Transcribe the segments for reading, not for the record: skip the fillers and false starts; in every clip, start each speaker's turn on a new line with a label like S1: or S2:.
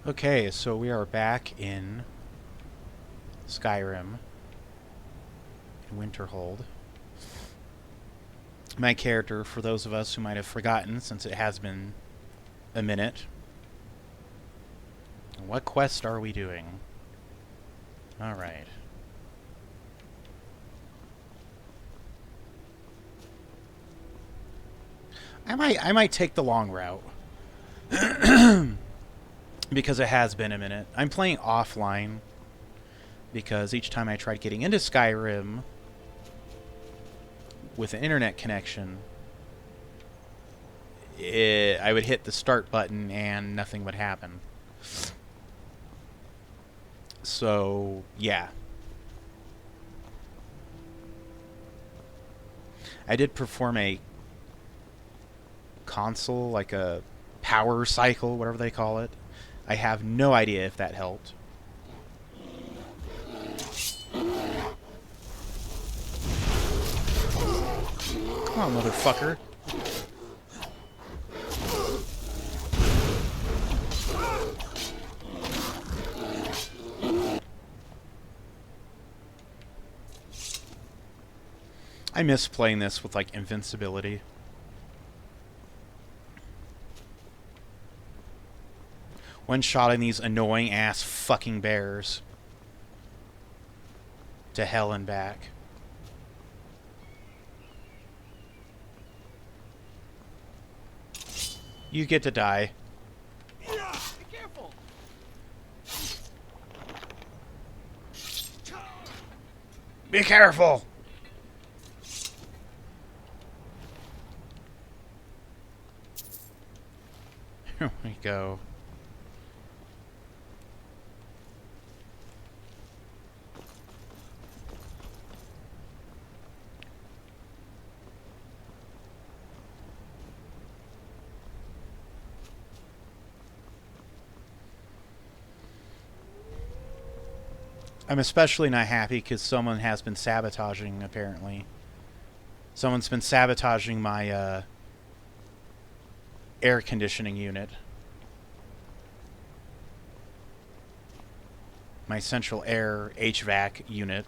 S1: Okay, so we are back in Skyrim, in Winterhold. My character, for those of us who might have forgotten, since it has been a minute. What quest are we doing? Alright. I might take the long route. Because it has been a minute. I'm playing offline because each time I tried getting into Skyrim with an internet connection, I would hit the start button and nothing would happen. So, yeah. I did perform a console, like a power cycle, whatever they call it. I have no idea if that helped. Come on, motherfucker. I miss playing this with, like, invincibility. One-shotting these annoying-ass fucking bears to hell and back. You get to die.
S2: Be careful.
S1: Be careful! Here we go. I'm especially not happy because someone has been sabotaging, apparently. Someone's been sabotaging my, air conditioning unit. My central air HVAC unit.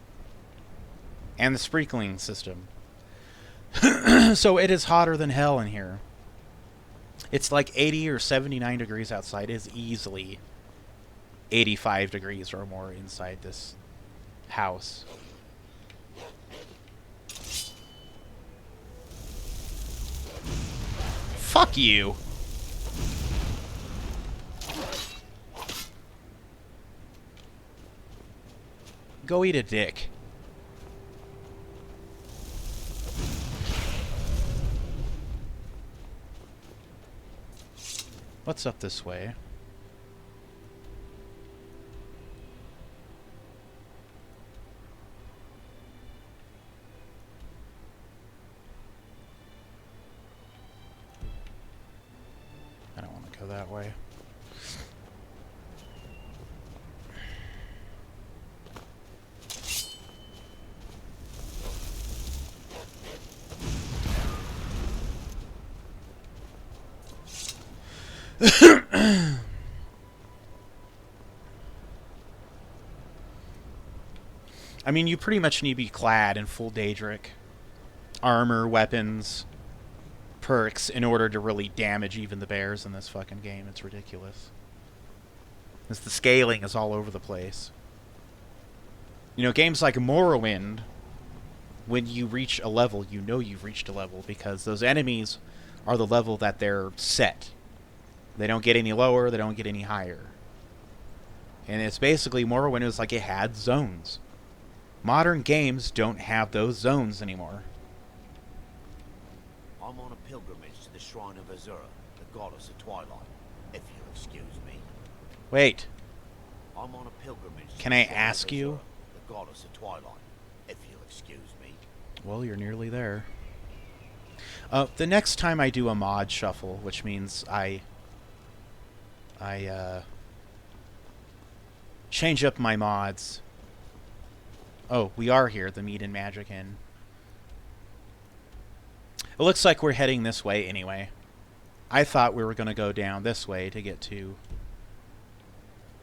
S1: And the sprinkling system. So it is hotter than hell in here. It's like 80 or 79 degrees outside. It is easily 85 degrees or more inside this house. Fuck you! Go eat a dick. What's up this way? I don't want to go that way. I mean, you pretty much need to be clad in full Daedric armor, weapons, perks in order to really damage even the bears in this fucking game. It's ridiculous. Because the scaling is all over the place. You know, games like Morrowind, when you reach a level, you know you've reached a level because those enemies are the level that they're set. They don't get any lower, they don't get any higher. And it's basically, Morrowind is like it had zones. Modern games don't have those zones anymore.
S2: I'm on a pilgrimage to the shrine of Azura, the goddess of twilight, if you'll excuse me.
S1: Wait.
S2: I'm on a pilgrimage to
S1: Can
S2: the
S1: I
S2: shrine
S1: ask
S2: of
S1: you?
S2: Azura, the goddess of twilight, if you'll excuse me.
S1: Well, you're nearly there. The next time I do a mod shuffle, which means I change up my mods. Oh, we are here, the Meat and Magic Inn. It looks like we're heading this way anyway. I thought we were going to go down this way to get to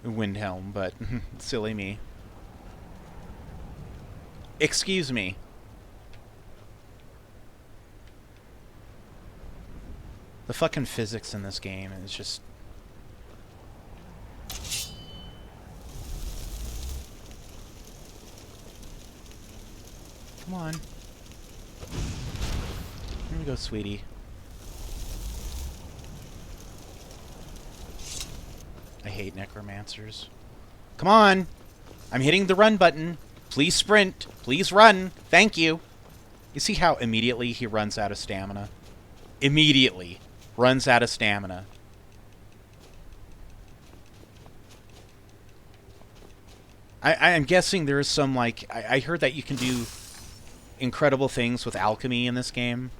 S1: Windhelm, but silly me. Excuse me. The fucking physics in this game is just... Come on. Here we go, sweetie. I hate necromancers. Come on! I'm hitting the run button. Please sprint. Please run. Thank you. You see how immediately he runs out of stamina? Immediately runs out of stamina. I'm guessing there is some, like... I heard that you can do incredible things with alchemy in this game.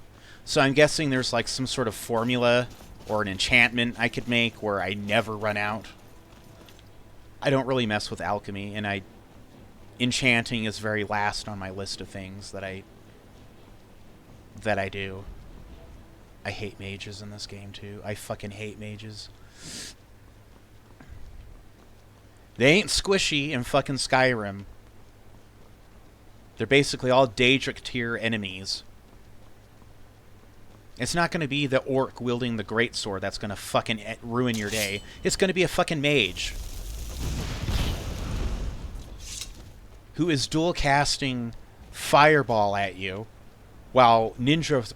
S1: So I'm guessing there's, like, some sort of formula or an enchantment I could make where I never run out. I don't really mess with alchemy, and enchanting is very last on my list of things that I do. I hate mages in this game, too. I fucking hate mages. They ain't squishy in fucking Skyrim. They're basically all Daedric tier enemies. It's not going to be the orc wielding the greatsword that's going to fucking ruin your day. It's going to be a fucking mage who is dual casting fireball at you while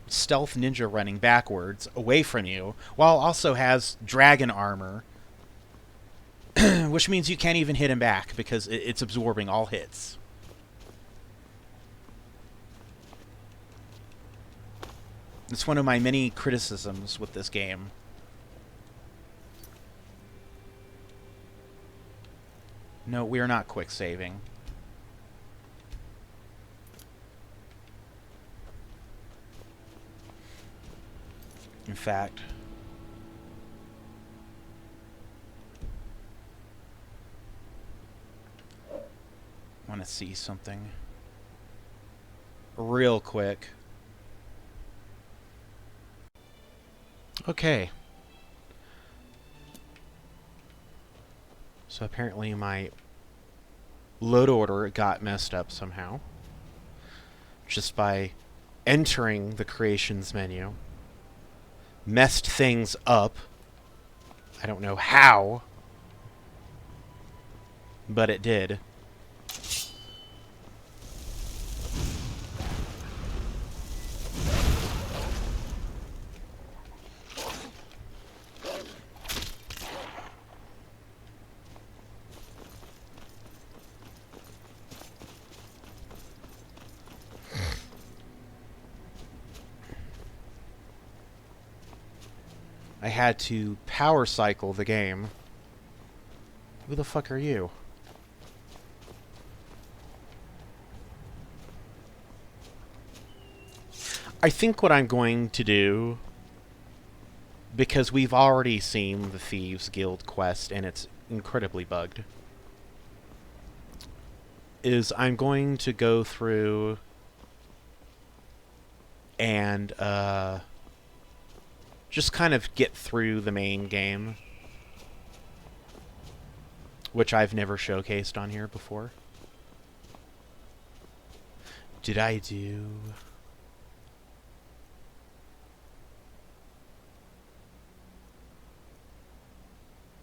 S1: stealth ninja running backwards away from you, while also has dragon armor, which means you can't even hit him back because it's absorbing all hits. It's one of my many criticisms with this game. No, we are not quick saving. In fact, I want to see something real quick. Okay. So apparently my load order got messed up somehow. Just by entering the creations menu. Messed things up. I don't know how, but it did. I had to power cycle the game. Who the fuck are you? I think what I'm going to do, because we've already seen the Thieves Guild quest and it's incredibly bugged, is I'm going to go through and just kind of get through the main game, which I've never showcased on here before. Did I do...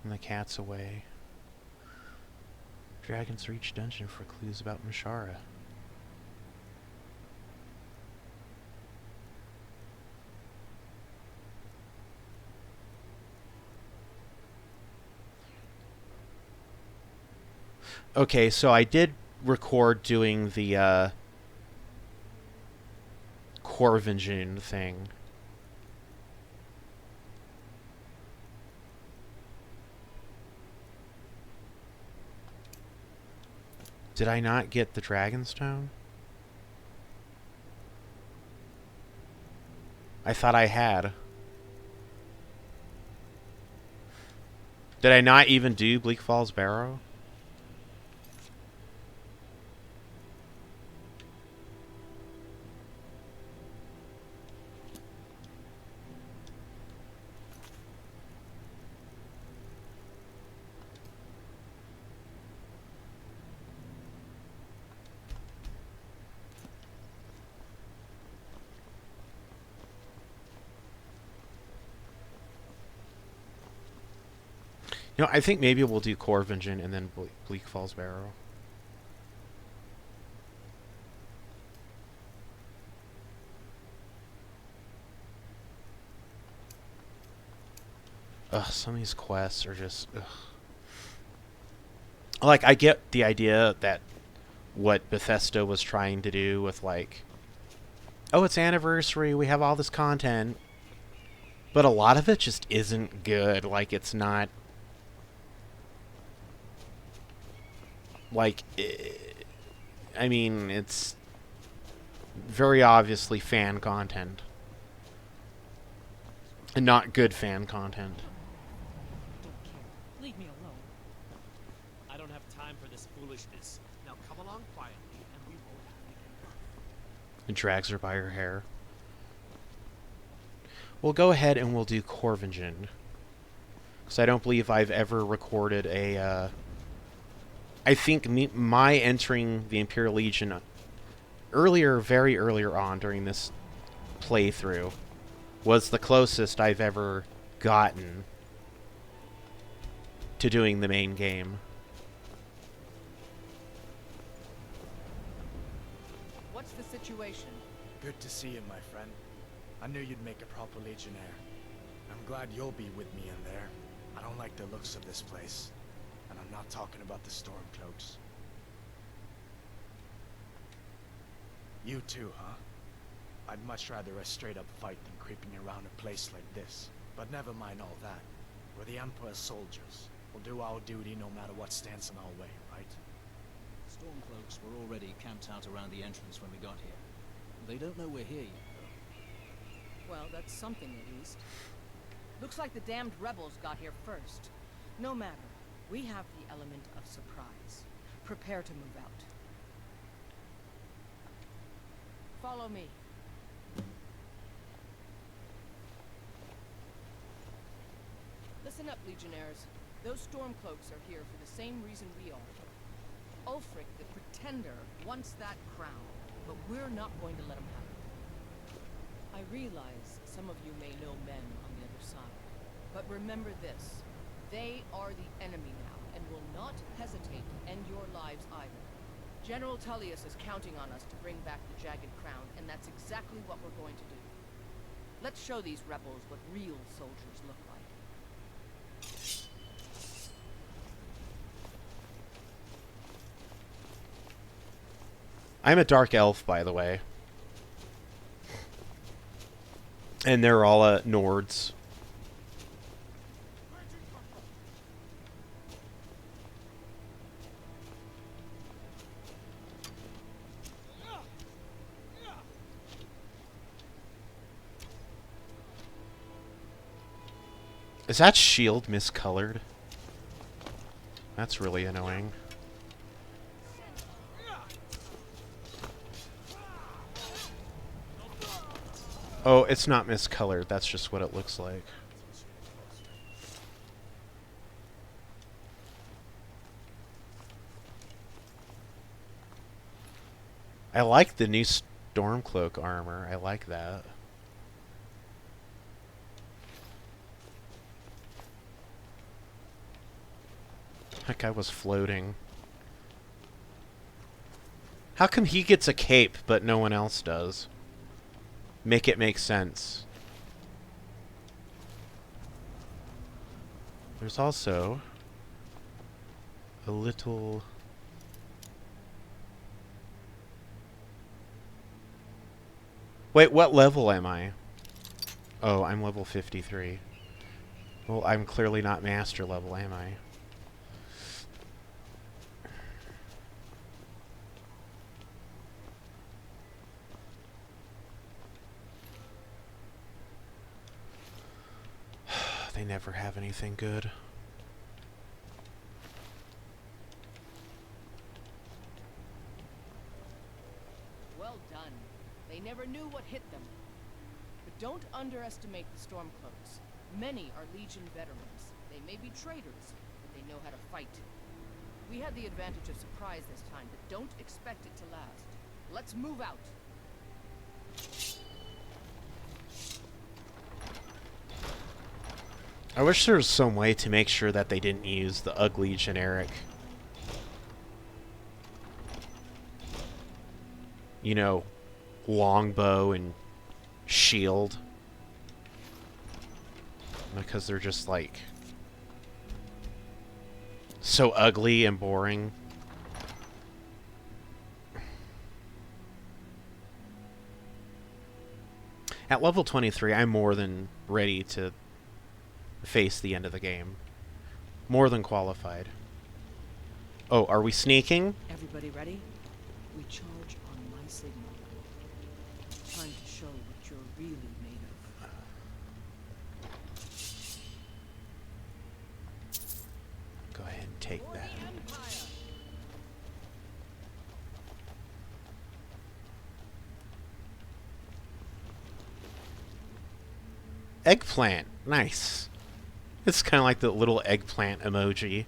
S1: And the cat's away. Dragons reach dungeon for clues about Mishara. Okay, so I did record doing the Corvingian thing. Did I not get the Dragonstone? I thought I had. Did I not even do Bleak Falls Barrow? No, I think maybe we'll do Corvingen and then Bleak Falls Barrow. Ugh, some of these quests are just... Ugh. Like, I get the idea that what Bethesda was trying to do with, like... Oh, it's anniversary, we have all this content. But a lot of it just isn't good. Like, it's not... Like, I mean, it's very obviously fan content. And not good fan content.
S3: Don't care. Leave me alone. I don't have time for this foolishness.
S2: Now come along quietly, and we won't have to get hurt.
S1: And drags her by her hair. We'll go ahead and we'll do Corvingen. Because I don't believe I've ever recorded a... I think my entering the Imperial Legion very earlier on during this playthrough was the closest I've ever gotten to doing the main game.
S4: What's the situation?
S5: Good to see you, my friend. I knew you'd make a proper legionnaire. I'm glad you'll be with me in there. I don't like the looks of this place. And I'm not talking about the Stormcloaks. You too, huh? I'd much rather a straight-up fight than creeping around a place like this. But never mind all that. We're the Emperor's soldiers. We'll do our duty no matter what stands in our way, right?
S6: Stormcloaks were already camped out around the entrance when we got here. They don't know we're here yet, though.
S4: Well, that's something at least. Looks like the damned rebels got here first. No matter. We have the element of surprise. Prepare to move out. Follow me. Listen up, Legionnaires. Those Stormcloaks are here for the same reason we are. Ulfric, the Pretender, wants that crown, but we're not going to let him have it. I realize some of you may know men on the other side, but remember this. They are the enemy now, and will not hesitate to end your lives either. General Tullius is counting on us to bring back the Jagged Crown, and that's exactly what we're going to do. Let's show these rebels what real soldiers look like.
S1: I'm a Dark Elf, by the way. And they're all Nords. Is that shield miscolored? That's really annoying. Oh, it's not miscolored. That's just what it looks like. I like the new Stormcloak armor. I like that. That guy was floating. How come he gets a cape, but no one else does? Make it make sense. There's also a little... Wait, what level am I? Oh, I'm level 53. Well, I'm clearly not master level, am I? They never have anything good.
S4: Well done. They never knew what hit them. But don't underestimate the Stormcloaks. Many are Legion veterans. They may be traitors, but they know how to fight. We had the advantage of surprise this time, but don't expect it to last. Let's move out.
S1: I wish there was some way to make sure that they didn't use the ugly generic, you know, longbow and shield. Because they're just like so ugly and boring. At level 23, I'm more than ready to face the end of the game. More than qualified. Oh, are we sneaking?
S4: Everybody ready? We charge on my signal. Time to show what you're really made of.
S1: Go ahead and take that. Eggplant. Nice. It's kind of like the little eggplant emoji.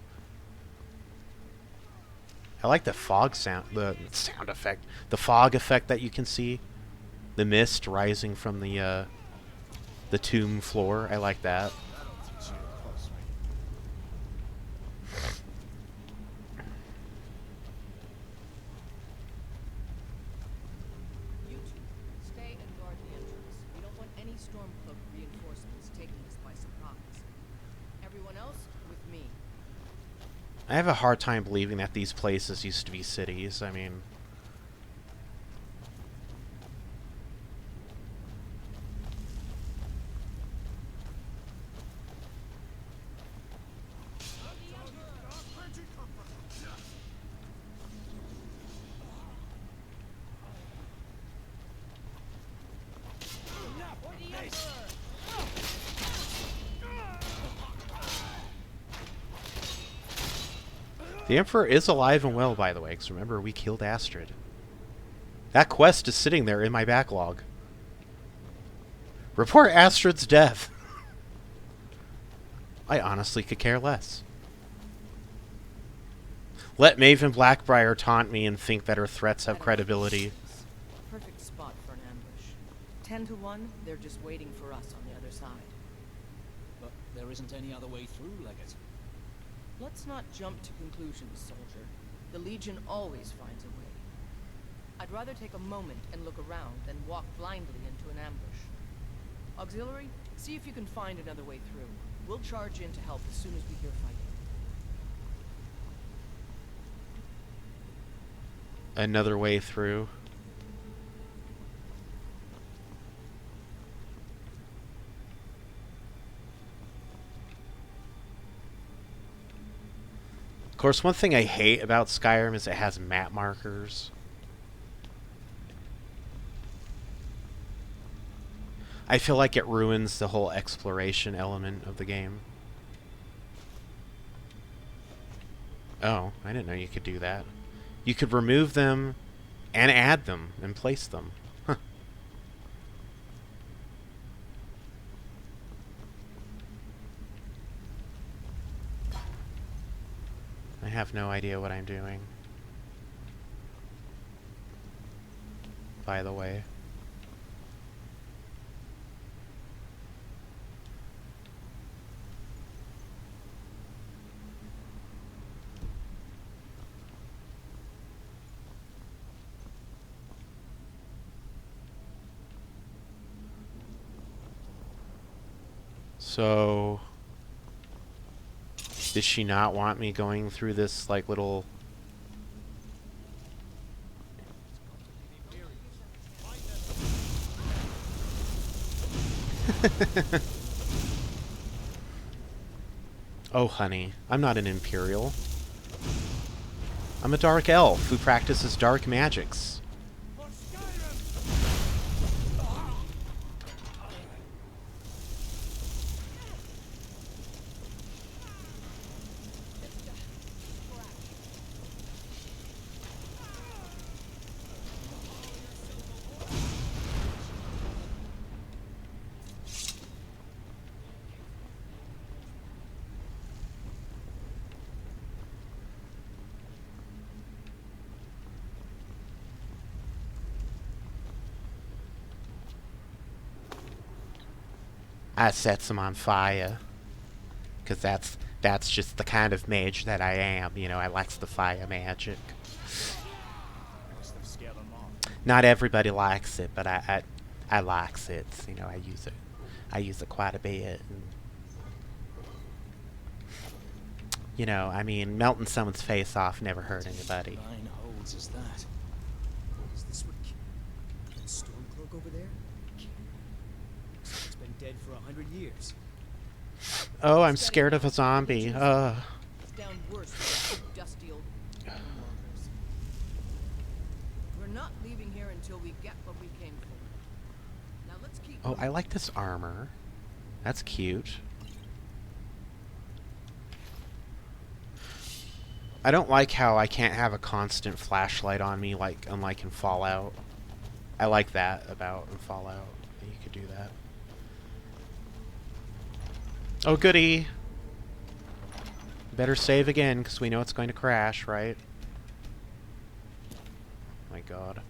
S1: I like the fog sound, the sound effect, the fog effect that you can see. The mist rising from the tomb floor. I like that.
S4: You two, stay and guard the entrance. We don't want any Stormcloak reinforcements taking us by surprise. Everyone else, with me.
S1: I have a hard time believing that these places used to be cities. I mean, the Emperor is alive and well, by the way, because remember, we killed Astrid. That quest is sitting there in my backlog. Report Astrid's death. I honestly could care less. Let Maven Blackbriar taunt me and think that her threats have credibility.
S4: Perfect spot for an ambush. 10 to 1, they're just waiting for us on the other side.
S6: But there isn't any other way through, Legate.
S4: Let's not jump to conclusions, soldier. The Legion always finds a way. I'd rather take a moment and look around than walk blindly into an ambush. Auxiliary, see if you can find another way through. We'll charge in to help as soon as we hear fighting.
S1: Another way through. Of course, one thing I hate about Skyrim is it has map markers. I feel like it ruins the whole exploration element of the game. Oh, I didn't know you could do that. You could remove them and add them and place them. Huh. I have no idea what I'm doing. By the way. So, did she not want me going through this, like, little... Oh, honey, I'm not an Imperial. I'm a Dark Elf who practices dark magics. I sets them on fire. Because that's just the kind of mage that I am. You know, I likes the fire magic.
S5: Must have scared them off.
S1: Not everybody likes it, but I likes it. You know, I use it. I use it quite a bit. And, you know, I mean, melting someone's face off never hurt anybody.
S6: Nine holds is that?
S7: Is this what that Stormcloak over there? It's been dead for 100 years.
S1: Oh, I'm scared of a zombie.
S4: It's down worse than the dusty old walkers. We're not leaving here until we get what we came for. Now let's keep
S1: Oh, I like this armor. That's cute. I don't like how I can't have a constant flashlight on me, like unlike in Fallout. I like that about in Fallout. That you could do that. Oh, goody! Better save again, because we know it's going to crash, right? My god.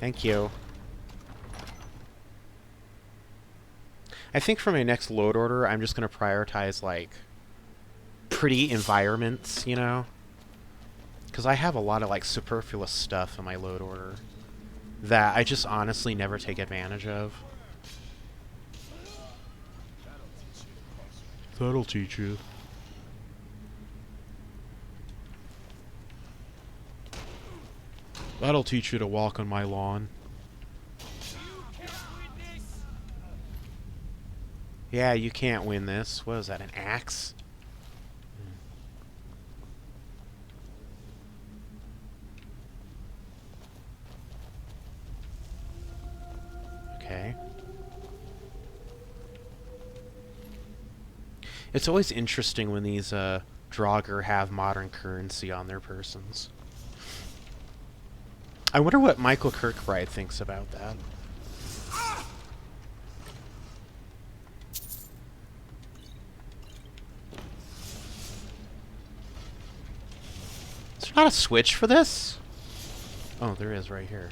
S1: Thank you. I think for my next load order, I'm just going to prioritize, like, pretty environments, you know? Because I have a lot of, like, superfluous stuff in my load order that I just honestly never take advantage of. That'll teach you. That'll teach you to walk on my lawn. Yeah, you can't win this. What is that, an axe? Okay. It's always interesting when these Draugr have modern currency on their persons. I wonder what Michael Kirkbride thinks about that. Is there not a switch for this? Oh, there is right here.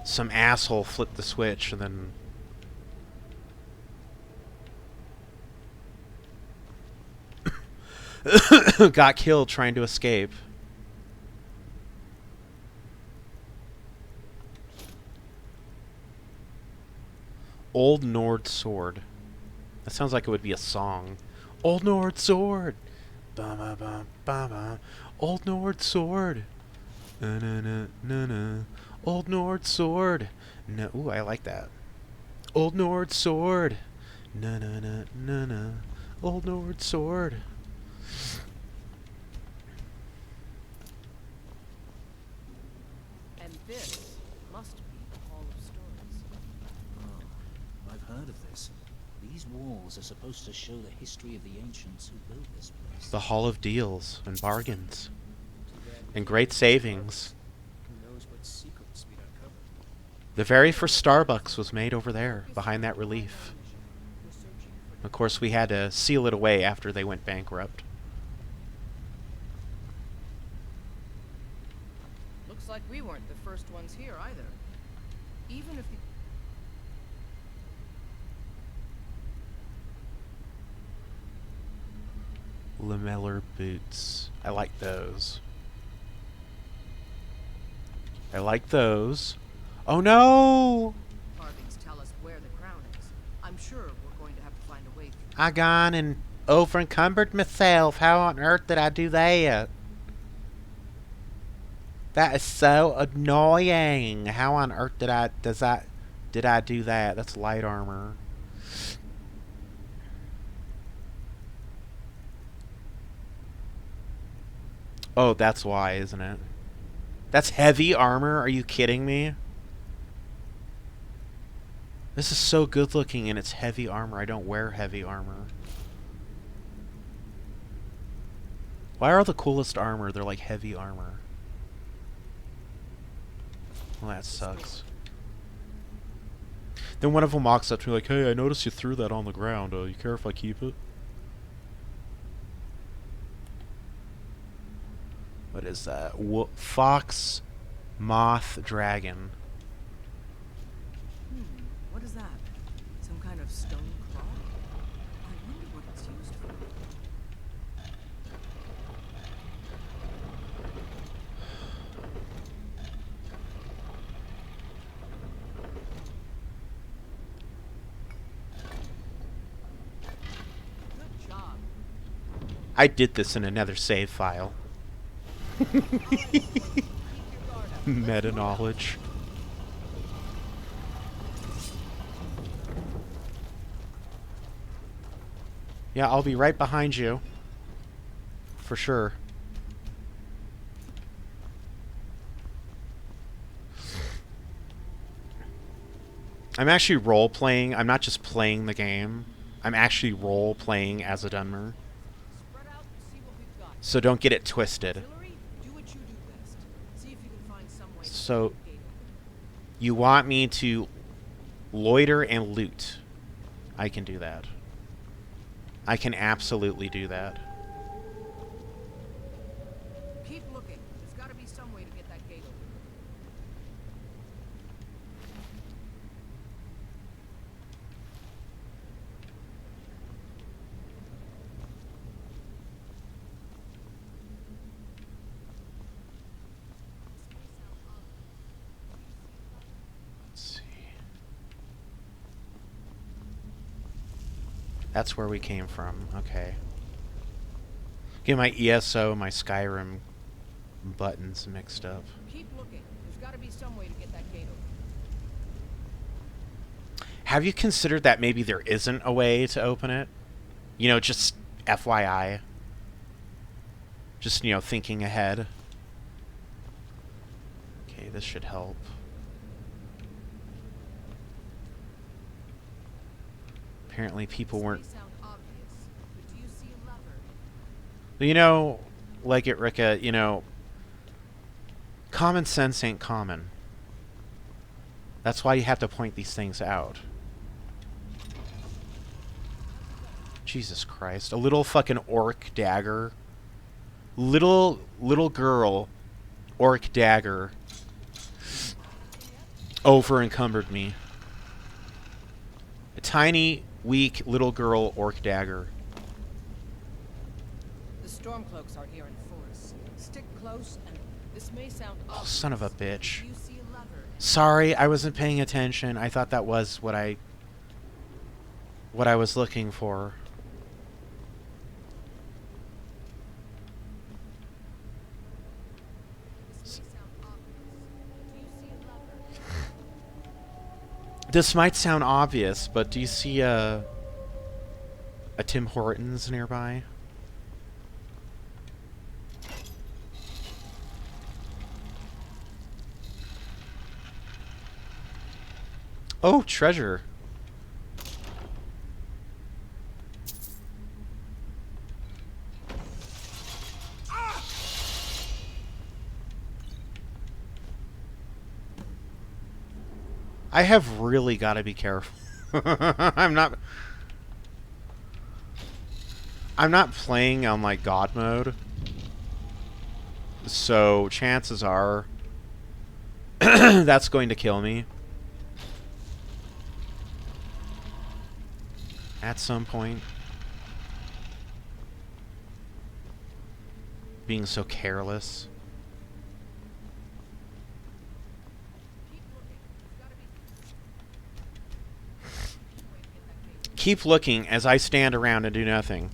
S1: Some asshole flipped the switch and then... got killed trying to escape. Old Nord Sword. That sounds like it would be a song. Old Nord Sword. Ba ba ba ba ba. Old Nord Sword. Na na na na na. Old Nord Sword. No, ooh, I like that. Old Nord Sword. Na na na na na. Old Nord Sword.
S4: And this must be the Hall of Stories.
S6: Oh, I've heard of this. These walls are supposed to show the history of the ancients who built this place.
S1: The Hall of Deals and Bargains. And great savings.
S7: Who knows what secrets we'd uncover?
S1: The very first Starbucks was made over there, behind that relief. Of course, we had to seal it away after they went bankrupt.
S4: Looks like we weren't the first ones here either. Even if the...
S1: Lamellar boots. I like those. I like those. Oh no!
S4: carvings tell us where the crown is, I'm sure we're going to have to find a way through.
S1: I gone and over encumbered myself. How on earth did I do that? That is so annoying. How on earth did I do that? That's light armor. Oh, that's why, isn't it? That's heavy armor? Are you kidding me? This is so good looking and it's heavy armor. I don't wear heavy armor. Why are the coolest armor? They're like heavy armor. Well, that sucks. Then one of them walks up to me like, hey, I noticed you threw that on the ground. You care if I keep it? What is that? Fox, moth, dragon.
S4: What is that? Some kind stone clock? I wonder what it's used for. Good job.
S1: I did this in another save file.
S4: Keep your guard up.
S1: Meta knowledge. Yeah, I'll be right behind you. For sure. I'm actually role-playing. I'm not just playing the game. I'm actually role-playing as a Dunmer.
S4: Spread out and see what we've got.
S1: So don't get it twisted.
S4: Hillary, do what you do best. See if you can find some way to
S1: So-
S4: get the gate open.
S1: You want me to loiter and loot. I can do that. I can absolutely do that.
S4: Keep looking. There's got to be some way to get that gate open.
S1: Let's see. That's where we came from. Okay. Get my ESO, my Skyrim buttons mixed up.
S4: Keep looking. There's got to be some way to get that gate open.
S1: Have you considered that maybe there isn't a way to open it? You know, just FYI. Just, you know, thinking ahead. Okay, this should help. Apparently people weren't...
S4: This may sound obvious, but do you see a lever?
S1: You know, like it, Ricka, you know, common sense ain't common. That's why you have to point these things out. Jesus Christ. A little fucking orc dagger. Little girl orc dagger over encumbered me. A tiny, weak little girl orc dagger.
S4: The Stormcloaks are here in force. Stick close, and this may sound obvious.
S1: Oh, son of a bitch.
S4: Do you see a lever?
S1: Sorry, I wasn't paying attention. I thought that was what I was looking for.
S4: This may sound obvious, but do you see a lever?
S1: This might sound obvious, but do you see a Tim Hortons nearby? Oh, treasure. I have really got to be careful. I'm not playing on like God mode. So chances are that's going to kill me at some point. Being so careless. Keep looking as I stand around and do nothing.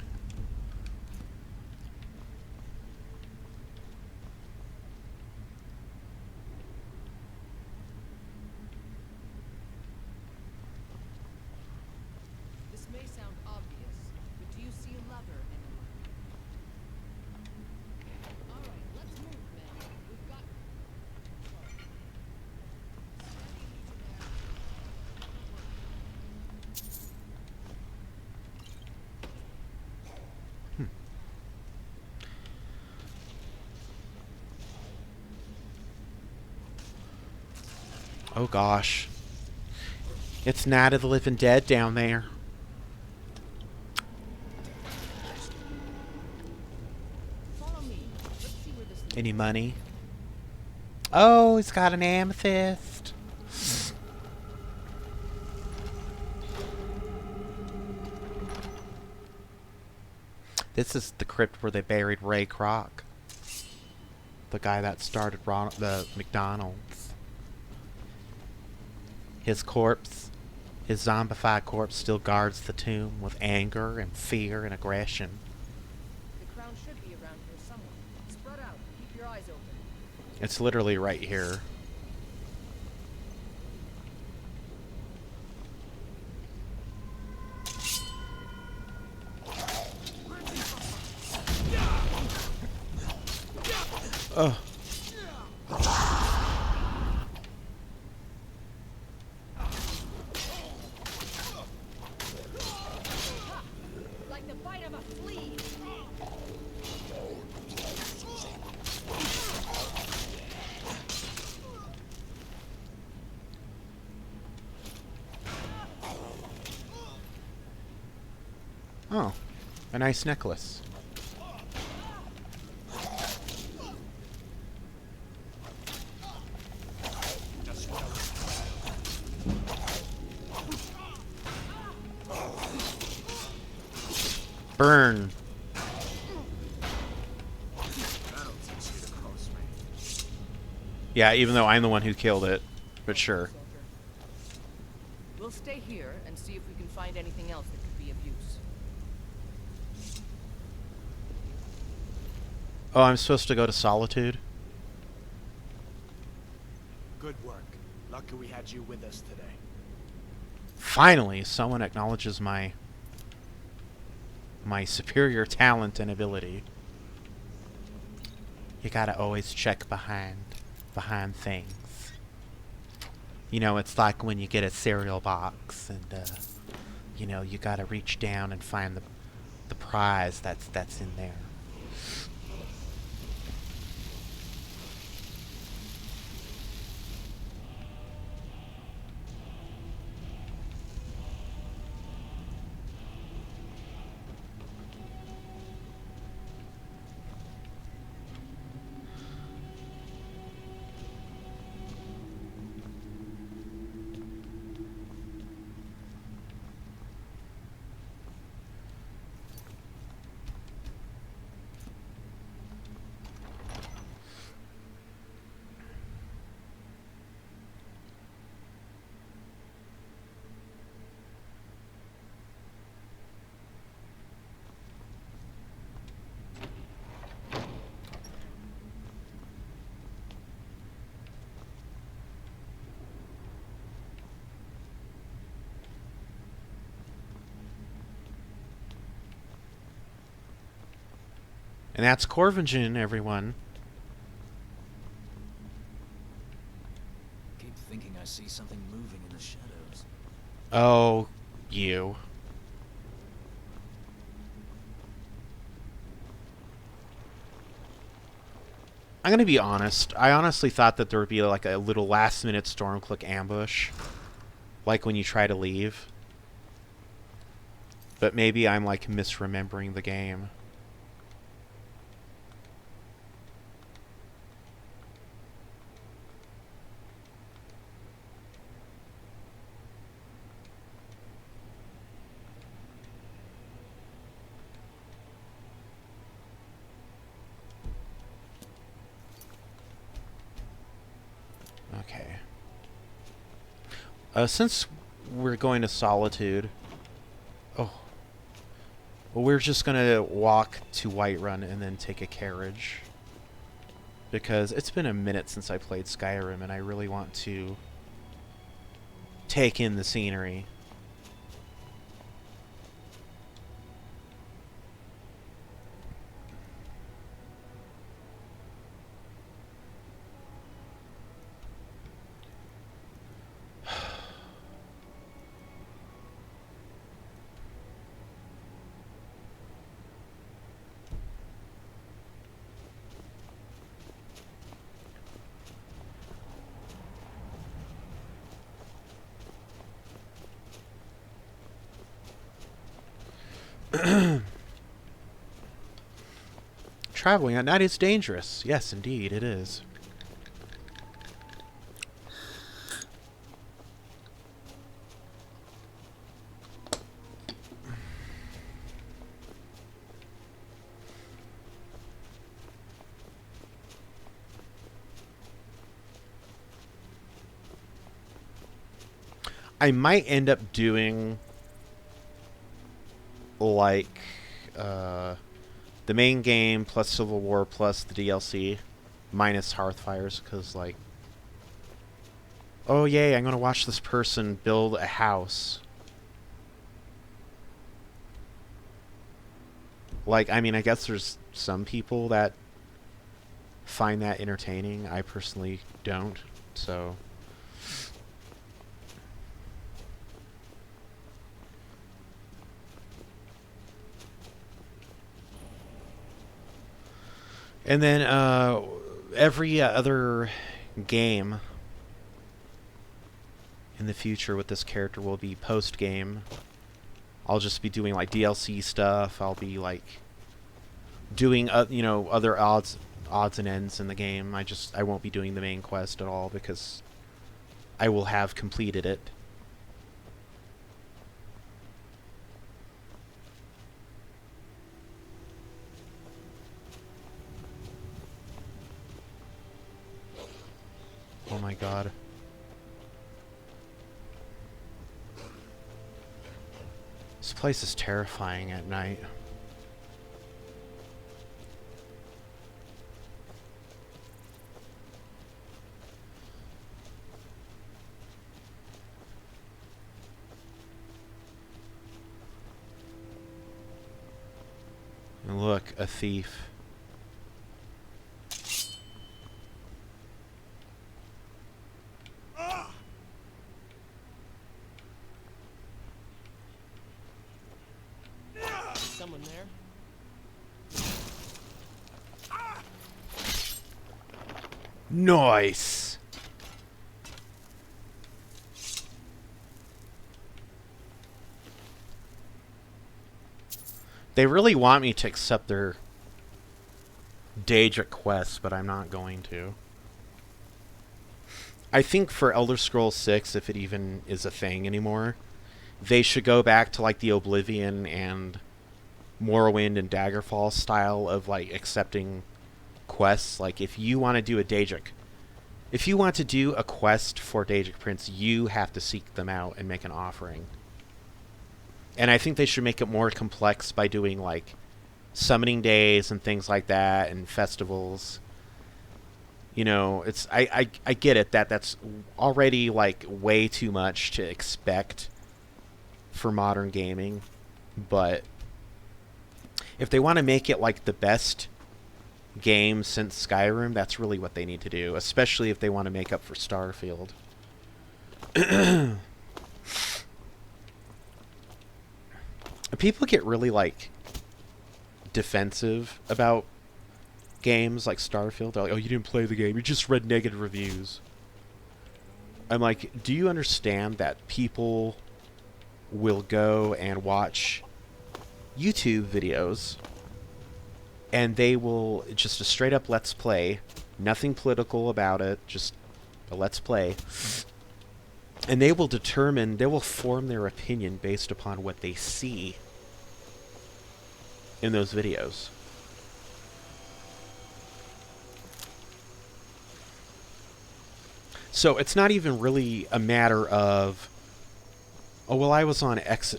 S4: This may sound obvious, but do you see a lever anywhere? All right, let's move, man. We've got...
S1: Oh gosh. It's Night of the Living Dead down there.
S4: Follow me. Let's see where this leads.
S1: Any money? Oh, he's got an amethyst. This is the crypt where they buried Ray Kroc, the guy that started the McDonald's. His corpse, his zombified corpse, still guards the tomb with anger and fear and aggression.
S4: The crown should be around here somewhere. Spread out. Keep your eyes open.
S1: It's literally right here. Ugh.
S4: Like the bite of a flea.
S1: Oh, a nice necklace. Burn. Yeah, even though I'm the one who killed it, but sure.
S4: We'll stay here and see if we can find anything else that could be of use.
S1: Oh, I'm supposed to go to Solitude?
S5: Good work. Lucky we had you with us today.
S1: Finally, someone acknowledges my superior talent and ability. You gotta always check behind things. You know, it's like when you get a cereal box and you know, you gotta reach down and find the prize that's in there. And that's Corvingen, everyone.
S6: Keep thinking I see something moving in the shadows.
S1: Oh, you. I'm gonna be honest. I honestly thought that there would be like a little last-minute Stormcloak ambush, like when you try to leave. But maybe I'm like misremembering the game. Okay. Since we're going to Solitude... Oh. Well, we're just gonna walk to Whiterun and then take a carriage. Because it's been a minute since I played Skyrim and I really want to take in the scenery. Traveling at night is dangerous. Yes, indeed, it is. I might end up doing like the main game plus Civil War plus the DLC minus Hearthfires, because like, oh yay, I'm gonna watch this person build a house. Like, I mean, I guess there's some people that find that entertaining. I personally don't, so. And then every other game in the future with this character will be post-game. I'll just be doing like DLC stuff. I'll be like doing you know, other odds and ends in the game. I won't be doing the main quest at all because I will have completed it. Oh my god. This place is terrifying at night. And look, a thief.
S3: Someone there?
S1: Nice! They really want me to accept their Daedra quest, but I'm not going to. I think for Elder Scrolls 6, if it even is a thing anymore, they should go back to like the Oblivion and Morrowind and Daggerfall style of like accepting quests. Like if you want to do a Daedric, if you want to do a quest for Daedric Prince, you have to seek them out and make an offering. And I think they should make it more complex by doing like summoning days and things like that and festivals. You know, it's I get it that that's already like way too much to expect for modern gaming, but if they want to make it like the best game since Skyrim, that's really what they need to do, especially if they want to make up for Starfield. People get really like defensive about games like Starfield. They're like, oh, you didn't play the game, you just read negative reviews. I'm like, do you understand that people will go and watch YouTube videos and they will just a straight up let's play, nothing political about it, just a let's play, and they will form their opinion based upon what they see in those videos. So it's not even really a matter of, oh, well, I was on X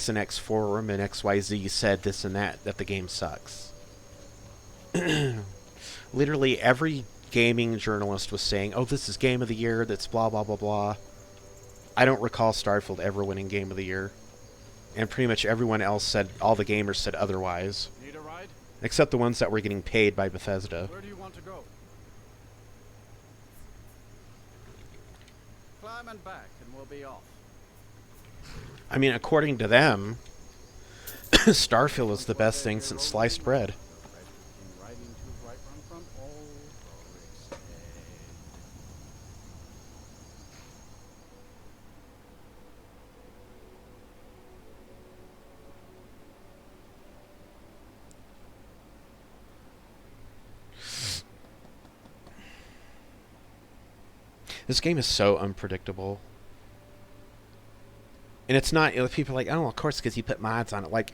S1: and X forum and XYZ said this and that the game sucks. Literally every gaming journalist was saying, oh, this is Game of the Year, that's blah, blah, blah, blah. I don't recall Starfield ever winning Game of the Year. And pretty much everyone else said, all the gamers said otherwise.
S5: Need a ride?
S1: Except the ones that were getting paid by Bethesda.
S5: Where do you want to go? Climb and back, and we'll be off.
S1: I mean, according to them, Starfield was the best thing since sliced bread. This game is so unpredictable. And it's not, people are like, oh, of course, because you put mods on it. Like,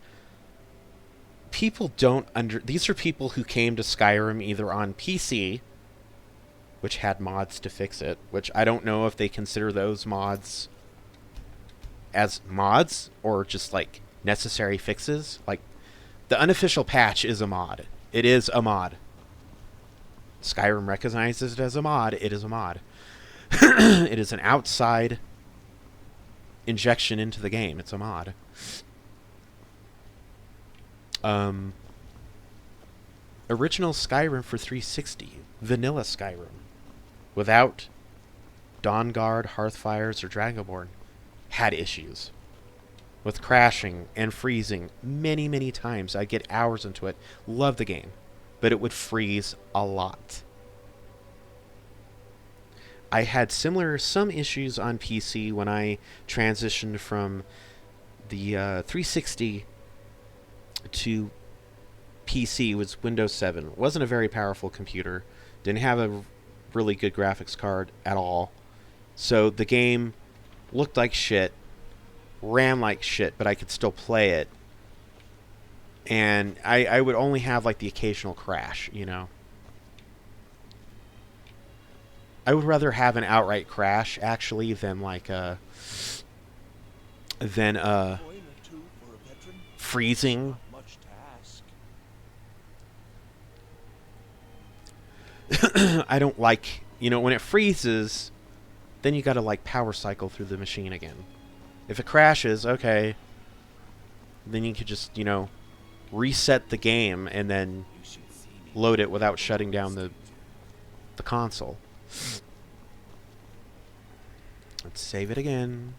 S1: people don't these are people who came to Skyrim either on PC which had mods to fix it, which I don't know if they consider those mods as mods or just like necessary fixes. Like, the unofficial patch is a mod. It is a mod. Skyrim recognizes it as a mod. It is a mod. It is an outside injection into the game. It's a mod. Original Skyrim for 360. Vanilla Skyrim. Without Dawnguard, Hearthfires, or Dragonborn. Had issues with crashing and freezing many, many times. I'd get hours into it. Love the game. But it would freeze a lot. I had some issues on PC when I transitioned from the 360 to PC. It was Windows 7. It wasn't a very powerful computer. Didn't have a really good graphics card at all. So the game looked like shit, ran like shit, but I could still play it. And I would only have like the occasional crash, you know. I would rather have an outright crash actually than like freezing. I don't like, you know, when it freezes, then you gotta like power cycle through the machine again. If it crashes, okay, then you could just, you know, reset the game and then load it without shutting down the console. Let's save it again.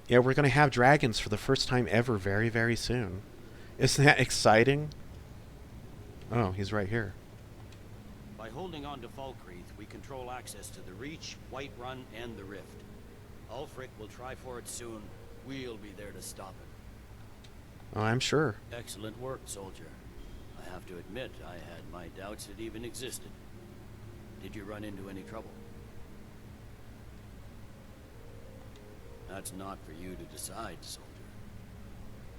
S1: Yeah, we're going to have dragons for the first time ever very, very soon. Isn't that exciting? Oh, he's right here.
S2: By holding on to Falkreath, we control access to the Reach, Whiterun, and the Rift. Ulfric will try for it soon. We'll be there to stop it.
S1: Oh, I'm sure.
S2: Excellent work, soldier. I have to admit, I had my doubts it even existed. Did you run into any trouble? That's not for you to decide, soldier.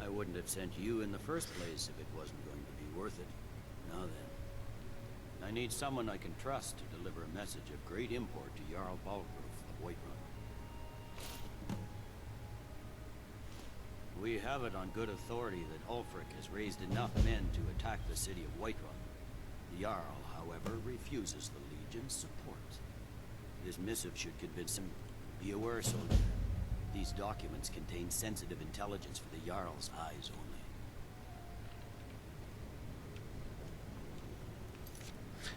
S2: I wouldn't have sent you in the first place if it wasn't going to be worth it. Now then, I need someone I can trust to deliver a message of great import to Jarl Balgruuf of Whiterun. We have it on good authority that Ulfric has raised enough men to attack the city of Whiterun. The Jarl, however, refuses the Legion's support. This missive should convince him. Be aware, soldier. These documents contain sensitive intelligence for the Jarl's eyes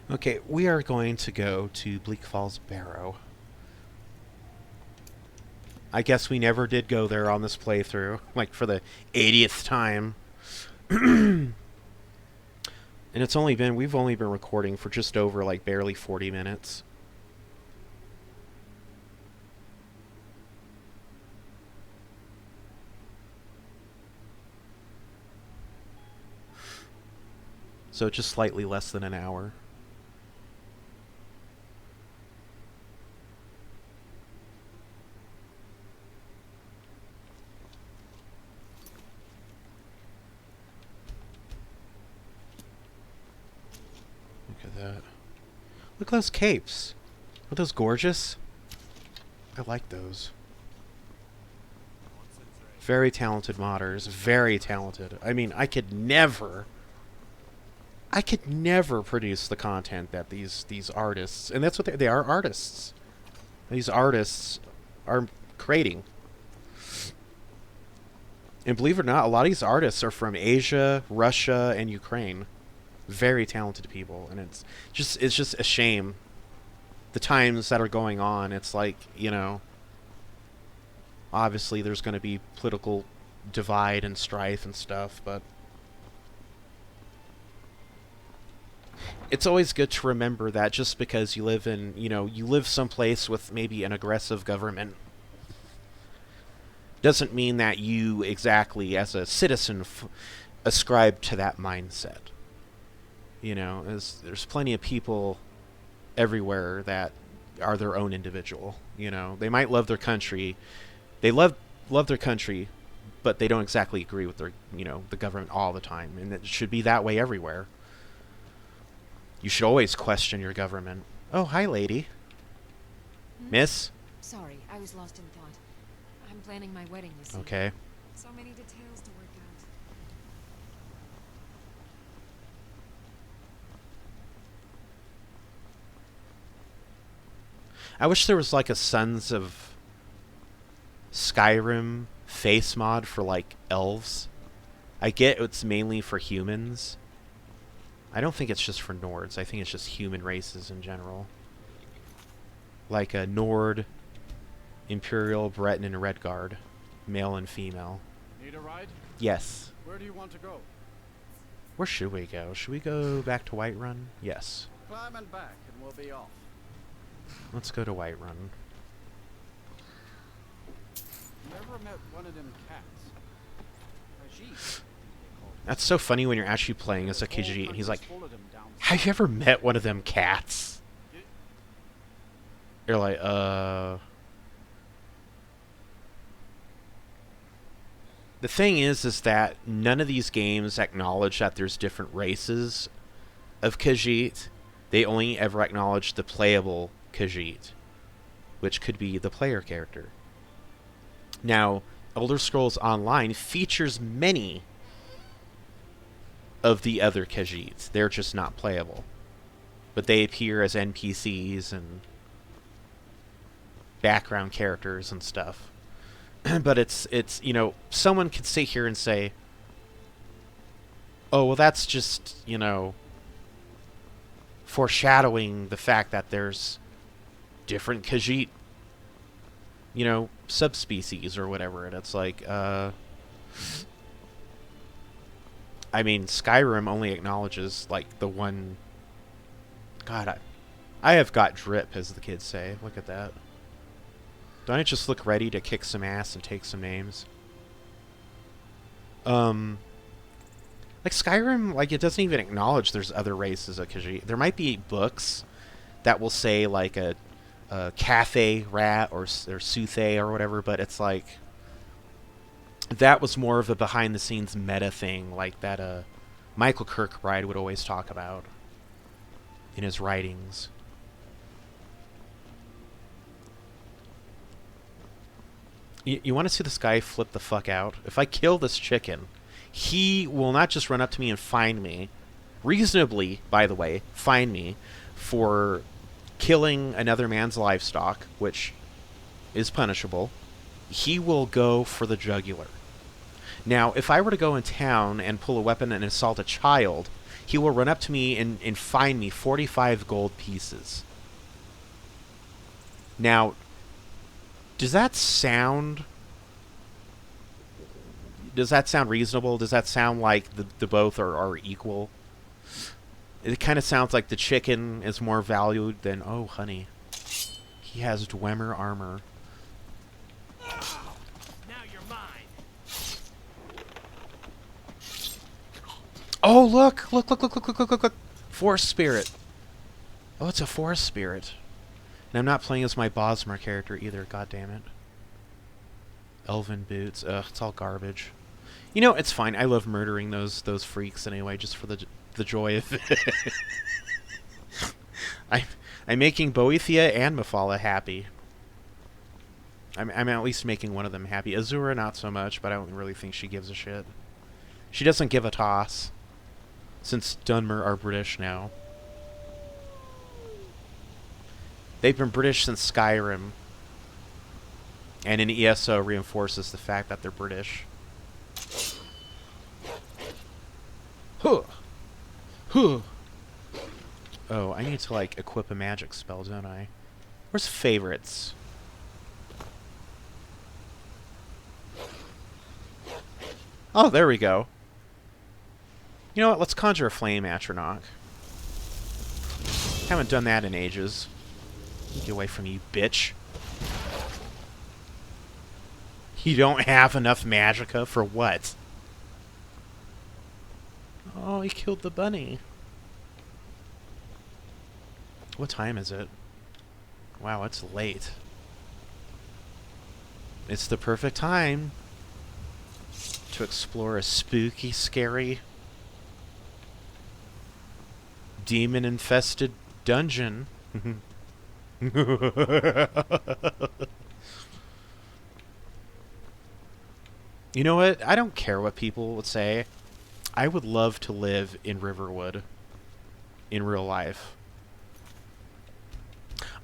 S2: only.
S1: Okay, we are going to go to Bleak Falls Barrow. I guess we never did go there on this playthrough, like for the 80th time. And it's only been, we've only been recording for just over like barely 40 minutes. So just slightly less than an hour. Look at that. Look at those capes. Are those gorgeous? I like those. Very talented modders. Very talented. I mean, I could never produce the content that these artists, and that's what they are, artists. These artists are creating. And believe it or not, a lot of these artists are from Asia, Russia, and Ukraine. Very talented people, and it's just a shame the times that are going on. It's like, you know, obviously there's going to be political divide and strife and stuff, but it's always good to remember that just because you live in, you know, you live someplace with maybe an aggressive government doesn't mean that you exactly, as a citizen, ascribe to that mindset. You know, there's plenty of people everywhere that are their own individual. You know, they might love their country. They love their country, but they don't exactly agree with their, you know, the government all the time, and it should be that way everywhere. You should always question your government. Oh, hi, lady. Miss?
S8: Sorry, I was lost in thought. I'm planning my wedding, you see.
S1: Okay.
S8: So many details to work out.
S1: I wish there was like a Sons of Skyrim face mod for like elves. I get it's mainly for humans. I don't think it's just for Nords. I think it's just human races in general. Like a Nord, Imperial, Breton, and Redguard. Male and female.
S9: Need a ride?
S1: Yes.
S9: Where do you want to go?
S1: Where should we go? Should we go back to Whiterun? Yes.
S9: Climb and back and we'll be off.
S1: Let's go to Whiterun.
S9: Never met one of them cats. Khajiit.
S1: That's so funny when you're actually playing as a Khajiit and he's like, have you ever met one of them cats? You're like, The thing is that none of these games acknowledge that there's different races of Khajiit. They only ever acknowledge the playable Khajiit, which could be the player character. Now, Elder Scrolls Online features many of the other Khajiits. They're just not playable. But they appear as NPCs and background characters and stuff. But it's you know, someone could sit here and say, oh, well, that's just, you know, foreshadowing the fact that there's different Khajiit, you know, subspecies or whatever. And it's like, I mean, Skyrim only acknowledges, like, the one... God, I have got drip, as the kids say. Look at that. Don't I just look ready to kick some ass and take some names? Like, Skyrim, like, it doesn't even acknowledge there's other races of Khajiit. There might be books that will say, like, a Cathay rat or Suthay or whatever, but it's like... That was more of a behind-the-scenes meta thing, like that Michael Kirkbride would always talk about in his writings. You want to see this guy flip the fuck out? If I kill this chicken, he will not just run up to me and find me, reasonably, by the way, find me for killing another man's livestock, which is punishable. He will go for the jugular. Now, if I were to go in town and pull a weapon and assault a child, he will run up to me and find me 45 gold pieces. Now, does that sound reasonable? Does that sound like the both are equal? It kind of sounds like the chicken is more valued than, oh, honey, he has Dwemer armor.
S3: Now you're mine.
S1: Oh, look! Forest spirit. Oh, it's a forest spirit. And I'm not playing as my Bosmer character either, god damn it. Elven boots. Ugh, it's all garbage. You know, it's fine. I love murdering those freaks anyway, just for the joy of it. I'm making Boethiah and Mephala happy. I'm at least making one of them happy. Azura, not so much, but I don't really think she gives a shit. She doesn't give a toss, since Dunmer are British now. They've been British since Skyrim, and in ESO reinforces the fact that they're British. Huh. Huh. Oh, I need to, like, equip a magic spell, don't I? Where's favorites? Oh, there we go. You know what? Let's conjure a flame Atronach. Haven't done that in ages. Get away from you, bitch. You don't have enough magicka for what? Oh, he killed the bunny. What time is it? Wow, it's late. It's the perfect time to explore a spooky, scary, demon-infested dungeon. You know what? I don't care what people would say. I would love to live in Riverwood in real life.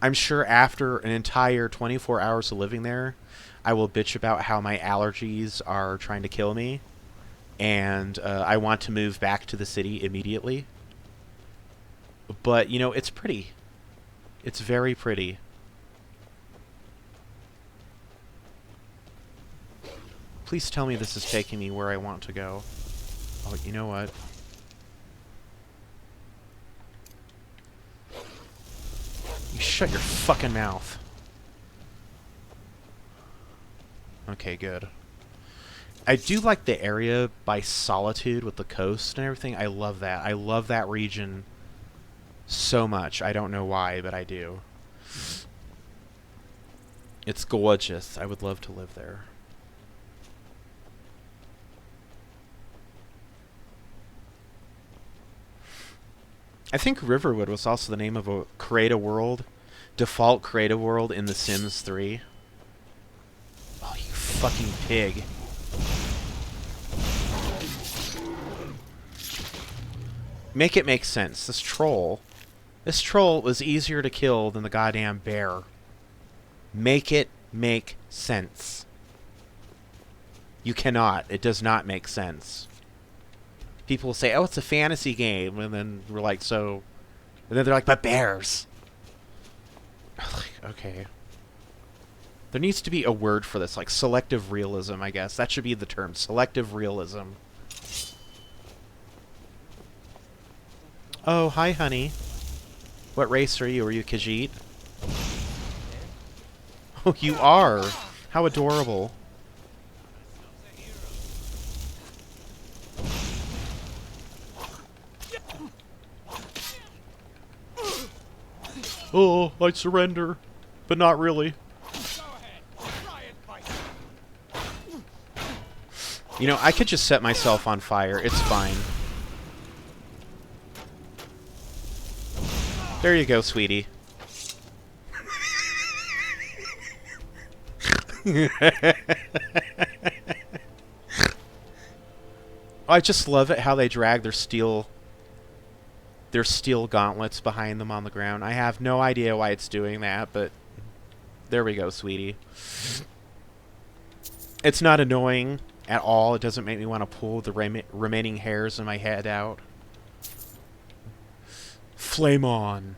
S1: I'm sure after an entire 24 hours of living there, I will bitch about how my allergies are trying to kill me, and I want to move back to the city immediately. But, you know, it's pretty. It's very pretty. Please tell me this is taking me where I want to go. Oh, you know what? You shut your fucking mouth. Okay, good. I do like the area by Solitude with the coast and everything. I love that. I love that region so much. I don't know why, but I do. It's gorgeous. I would love to live there. I think Riverwood was also the name of a create-a-world, default create-a-world in The Sims 3. Oh, you fucking pig. Make it make sense. This troll was easier to kill than the goddamn bear. Make it make sense. You cannot. It does not make sense. People will say, oh, it's a fantasy game. And then we're like, so... And then they're like, but bears. Like, okay. There needs to be a word for this, like selective realism, I guess. That should be the term. Selective realism. Oh, hi, honey. What race are you? Are you Khajiit? Oh, you are. How adorable. Oh, I surrender. But not really. You know, I could just set myself on fire. It's fine. There you go, sweetie. I just love it how they drag their steel gauntlets behind them on the ground. I have no idea why it's doing that, but there we go, sweetie. It's not annoying at all. It doesn't make me want to pull the remaining hairs in my head out. Flame on.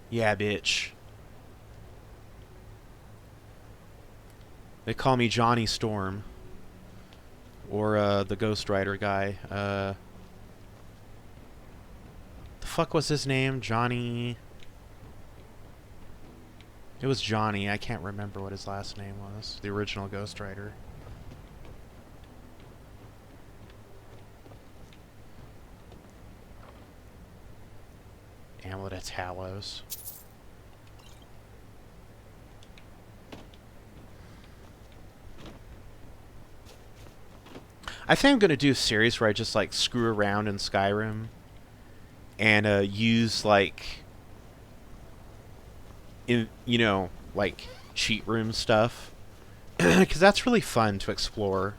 S1: Yeah, bitch. They call me Johnny Storm. Or, the Ghost Rider guy. The fuck was his name? Johnny... It was Johnny. I can't remember what his last name was. The original Ghost Rider. Amulet of Talos. I think I'm going to do a series where I just, like, screw around in Skyrim and use, like, you know, like, cheat room stuff. Because that's really fun to explore.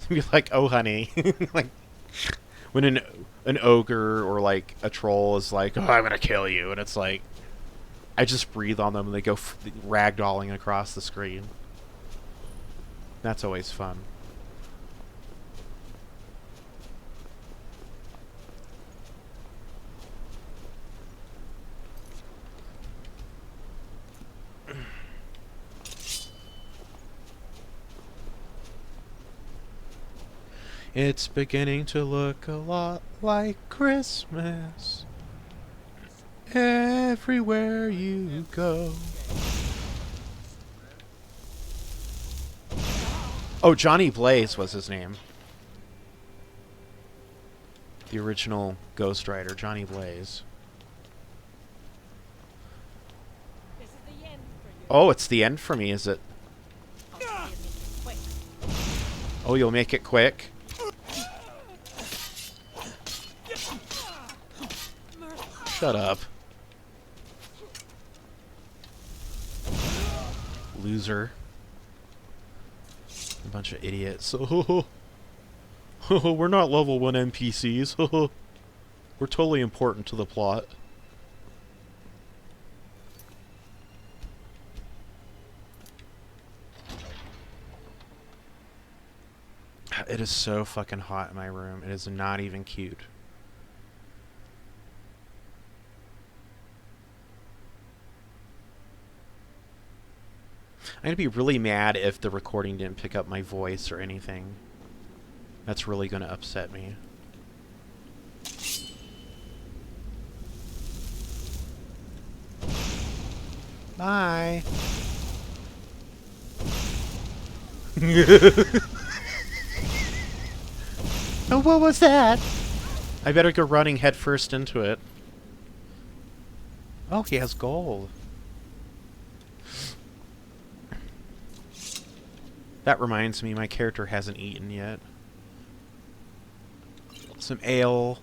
S1: Be like, oh, honey. Like, when an ogre or, like, a troll is like, oh, I'm going to kill you. And it's like, I just breathe on them and they go ragdolling across the screen. That's always fun. It's beginning to look a lot like Christmas everywhere you go. Oh, Johnny Blaze was his name. The original Ghost Rider, Johnny Blaze. Oh, it's the end for me, is it? Oh, you'll make it quick? Shut up. Loser. A bunch of idiots. We're not level 1 NPCs. We're totally important to the plot. It is so fucking hot in my room. It is not even cute. I'm gonna be really mad if the recording didn't pick up my voice or anything. That's really gonna upset me. Bye. Oh, what was that? I better go running headfirst into it. Oh, he has gold. That reminds me, my character hasn't eaten yet. Some ale,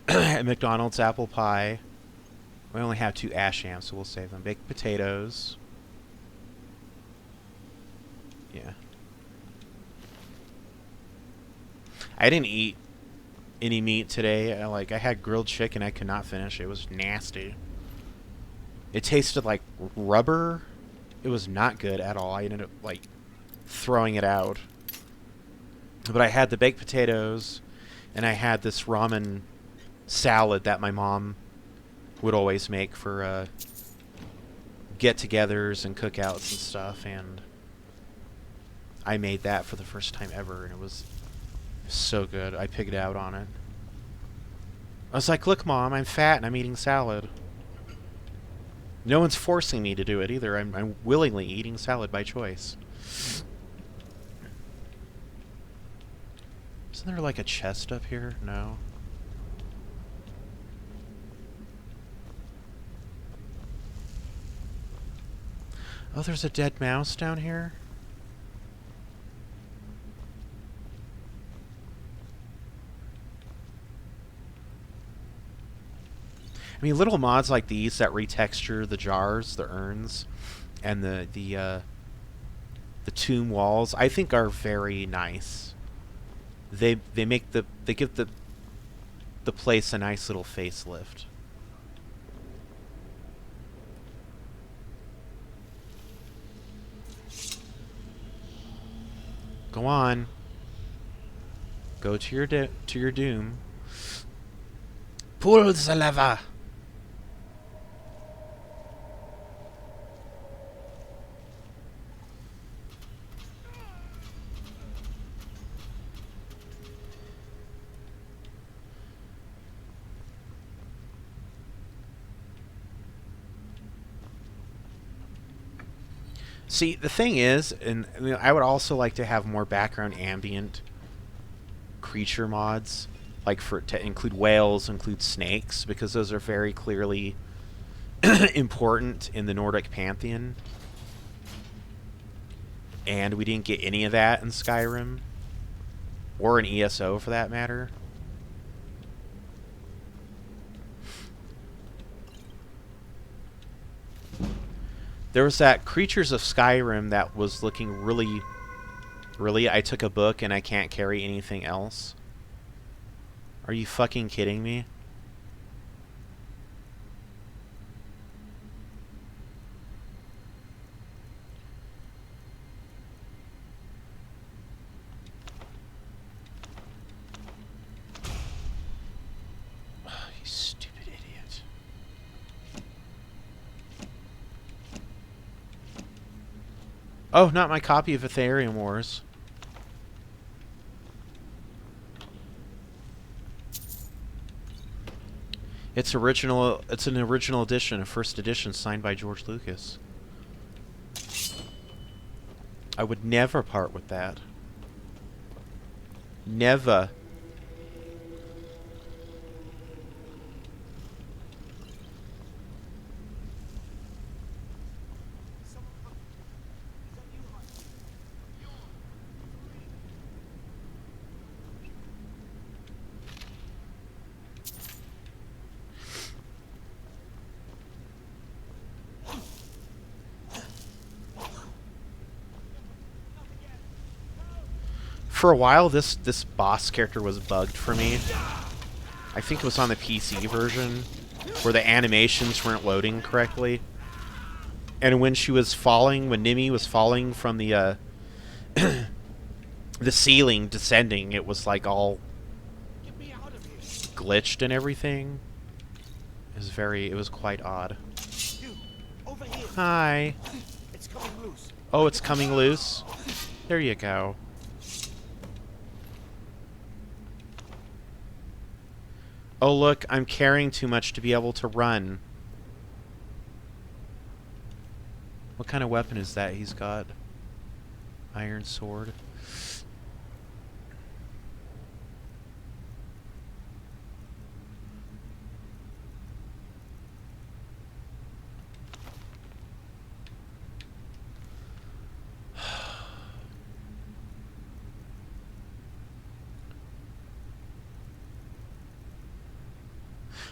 S1: McDonald's apple pie. We only have 2 ashams, so we'll save them. Baked potatoes. Yeah. I didn't eat any meat today. I had grilled chicken. I could not finish. It was nasty. It tasted like rubber. It was not good at all. I ended up, throwing it out. But I had the baked potatoes, and I had this ramen salad that my mom would always make for get-togethers and cookouts and stuff, and I made that for the first time ever, and it was so good. I pigged out on it. I was like, look, Mom, I'm fat and I'm eating salad. No one's forcing me to do it either. I'm willingly eating salad by choice. Isn't there like a chest up here? No. Oh, there's a dead mouse down here? I mean, little mods like these that retexture the jars, the urns, and the tomb walls, I think are very nice. They give the place a nice little facelift. Go on. Go to your doom. Pull the lever. See, the thing is, and I would also like to have more background ambient creature mods, like to include whales, include snakes, because those are very clearly important in the Nordic pantheon. And we didn't get any of that in Skyrim, or in ESO for that matter. There was that Creatures of Skyrim that was looking really... Really? I took a book and I can't carry anything else? Are you fucking kidding me? Oh, you stupid idiot. Oh, not my copy of Aetherium Wars. It's an original edition, a first edition signed by George Lucas. I would never part with that. Never. For a while, this boss character was bugged for me. I think it was on the PC version, where the animations weren't loading correctly. And when she was falling, when Nimi was falling from the the ceiling, descending, it was like all glitched and everything. It was quite odd. Hi.
S5: It's coming loose.
S1: Oh, it's coming loose? There you go. Oh look, I'm carrying too much to be able to run. What kind of weapon is that he's got? Iron sword.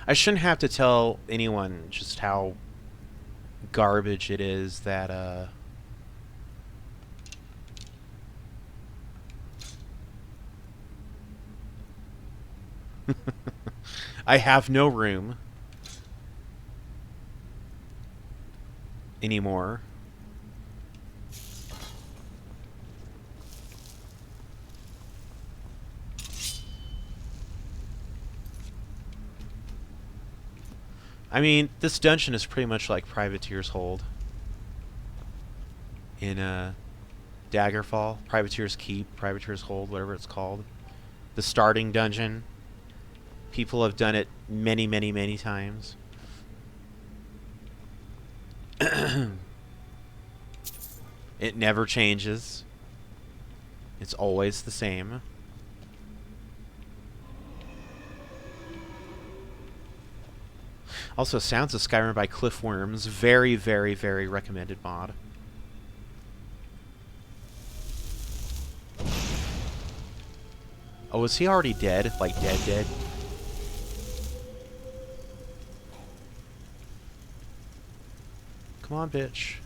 S1: I shouldn't have to tell anyone just how garbage it is that, I have no room anymore. I mean, this dungeon is pretty much like Privateer's Hold in Daggerfall, Privateer's Keep, Privateer's Hold, whatever it's called. The starting dungeon. People have done it many, many, many times. It never changes. It's always the same. Also, Sounds of Skyrim by Cliff Worms. Very, very, very recommended mod. Oh, is he already dead? Like, dead? Come on, bitch.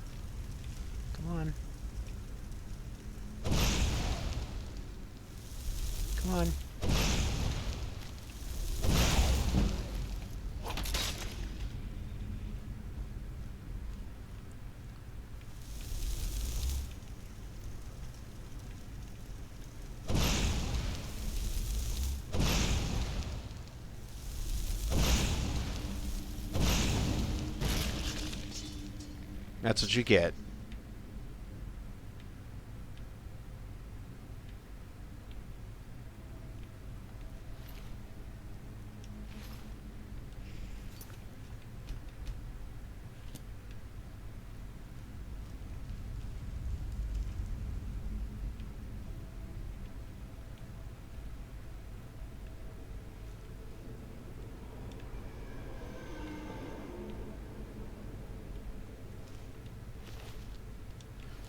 S1: Come on. Come on. That's what you get.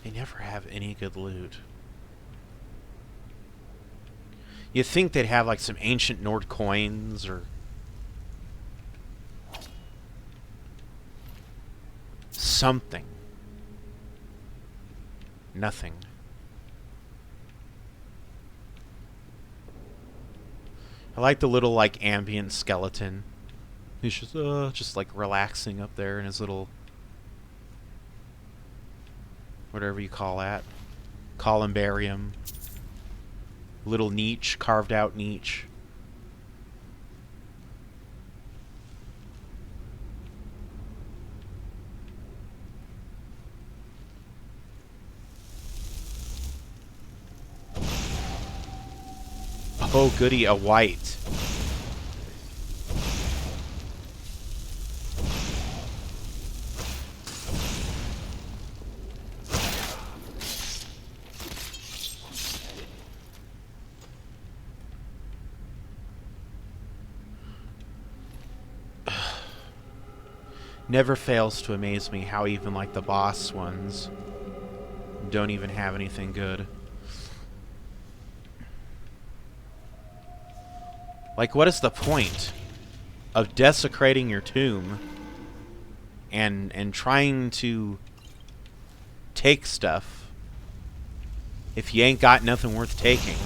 S1: They never have any good loot. You'd think they'd have like some ancient Nord coins or something. Nothing. I like the little like ambient skeleton. He's just like relaxing up there in his little whatever you call that. Columbarium. Little niche, carved out niche. Oh goody, a white. Never fails to amaze me how even like the boss ones don't even have anything good. Like, what is the point of desecrating your tomb and trying to take stuff if you ain't got nothing worth taking?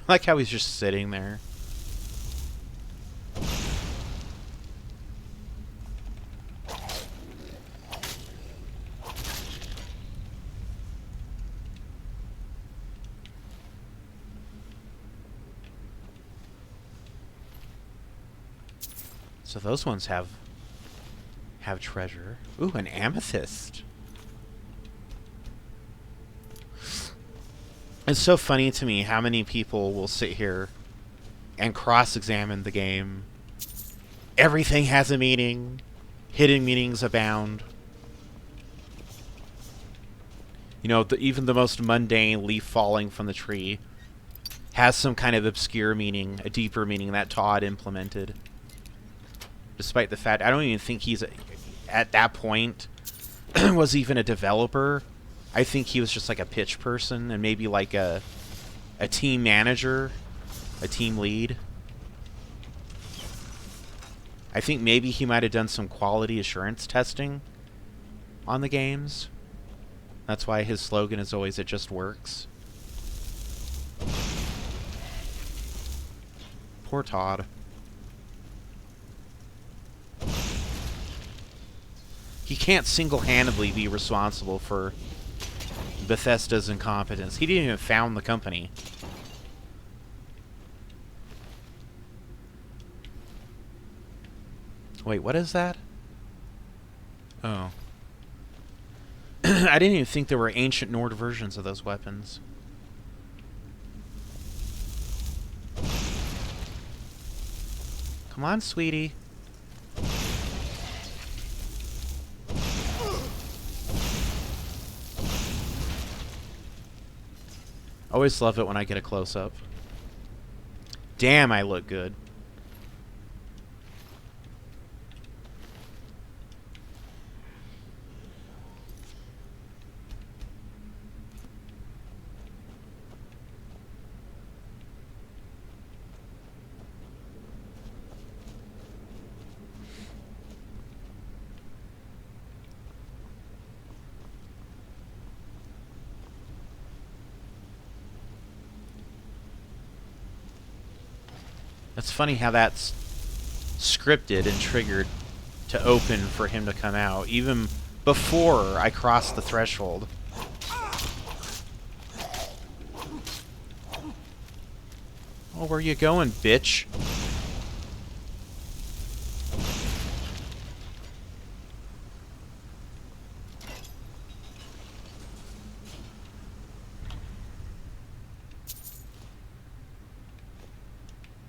S1: I like how he's just sitting there. So those ones have treasure. Ooh, an amethyst. It's so funny to me how many people will sit here and cross-examine the game. Everything has a meaning. Hidden meanings abound. You know, even the most mundane leaf falling from the tree has some kind of obscure meaning, a deeper meaning that Todd implemented. Despite the fact, I don't even think he's, at that point, was even a developer. I think he was just like a pitch person and maybe like a team manager, a team lead. I think maybe he might have done some quality assurance testing on the games. That's why his slogan is always, "It just works." Poor Todd. He can't single-handedly be responsible for Bethesda's incompetence. He didn't even found the company. Wait, what is that? Oh. I didn't even think there were ancient Nord versions of those weapons. Come on, sweetie. Always love it when I get a close-up. Damn, I look good. It's funny how that's scripted and triggered to open for him to come out, even before I crossed the threshold. Oh, where you going, bitch?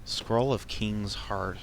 S1: Scroll of King's Heart.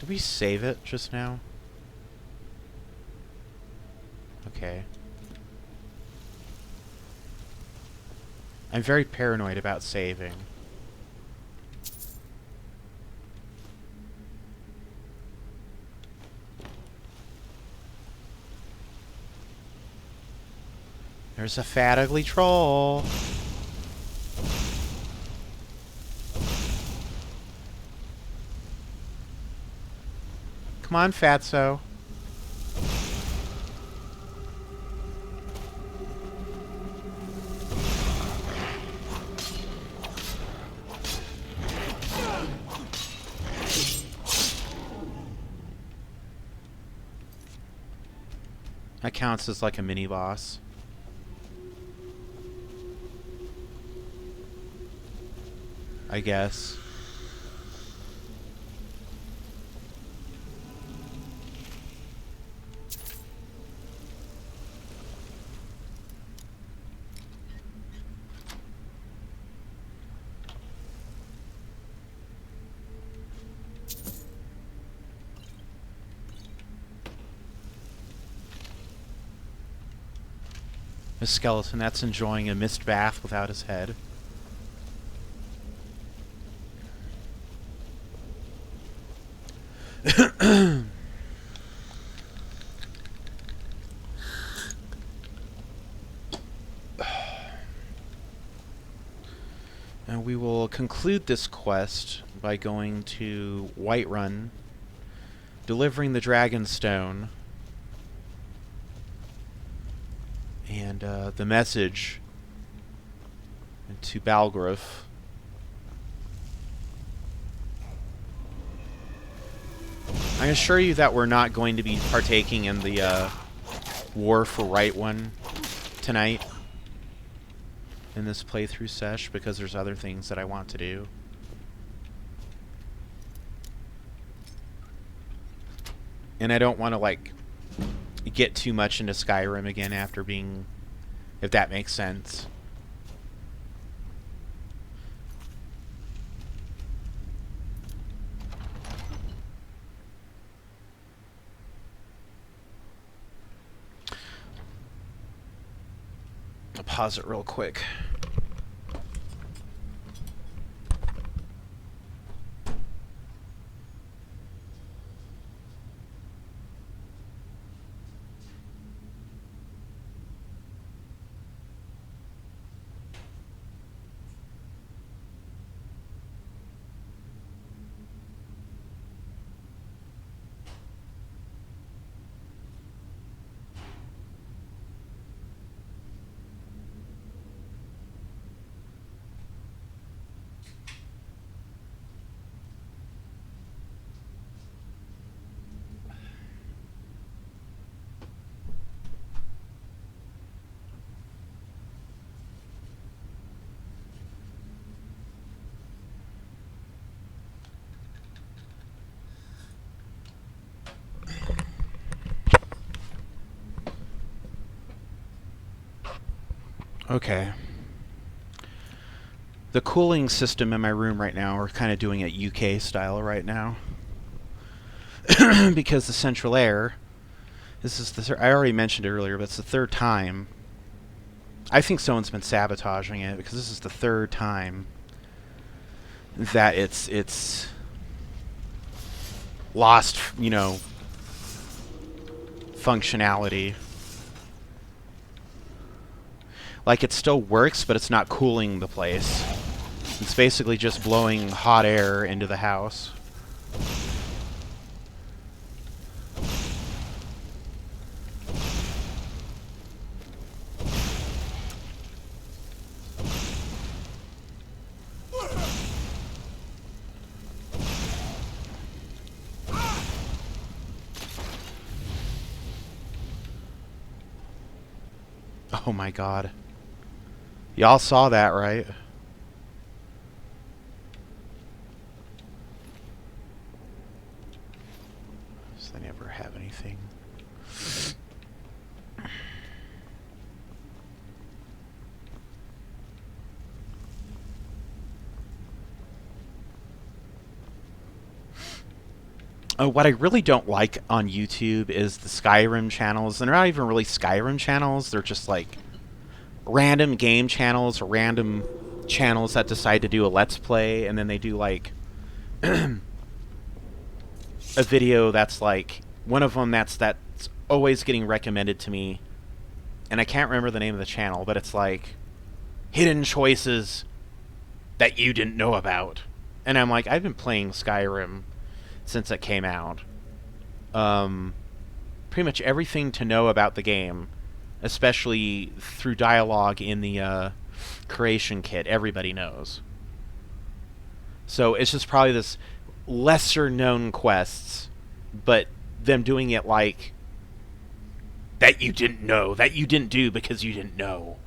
S1: Did we save it just now? Okay. I'm very paranoid about saving. There's a fat, ugly troll. Come on, fatso. That counts as like a mini boss. I guess. A skeleton that's enjoying a mist bath without his head. And we will conclude this quest by going to Whiterun, delivering the Dragonstone, and the message to Balgruuf. I assure you that we're not going to be partaking in the War for Right one tonight in this playthrough sesh, because there's other things that I want to do. And I don't want to, like, get too much into Skyrim again after being... if that makes sense. I'll pause it real quick. Okay. The cooling system in my room right now, we're kind of doing it UK style right now. Because the central air, this is the I already mentioned it earlier, but it's the third time. I think someone's been sabotaging it, because this is the third time that it's lost, you know, functionality. Like, it still works, but it's not cooling the place. It's basically just blowing hot air into the house. Oh my god. Y'all saw that, right? Does they never have anything? What I really don't like on YouTube is the Skyrim channels. And they're not even really Skyrim channels. They're just like random game channels or random channels that decide to do a Let's Play. And then they do like a video that's like... one of them that's always getting recommended to me. And I can't remember the name of the channel. But it's like... hidden choices that you didn't know about. And I'm like, I've been playing Skyrim since it came out. Pretty much everything to know about the game, especially through dialogue in the creation kit, everybody knows. So it's just probably this lesser known quests, but them doing it like that you didn't know, that you didn't do because you didn't know.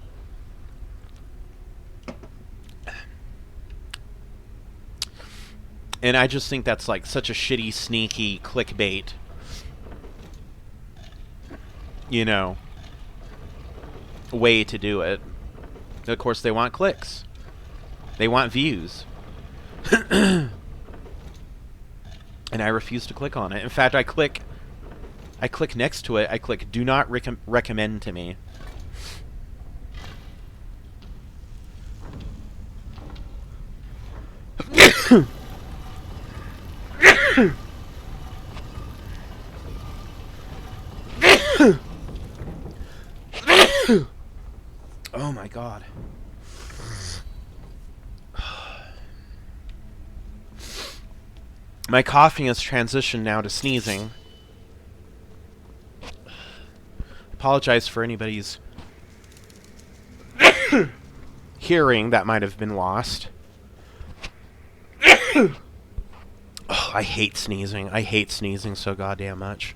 S1: And I just think that's like such a shitty, sneaky clickbait. You know, way to do it. Of course, they want clicks. They want views. And I refuse to click on it. In fact, I click next to it. I click do not recommend to me. Oh my god. My coughing has transitioned now to sneezing. Apologize for anybody's hearing that might have been lost. Oh, I hate sneezing. I hate sneezing so goddamn much.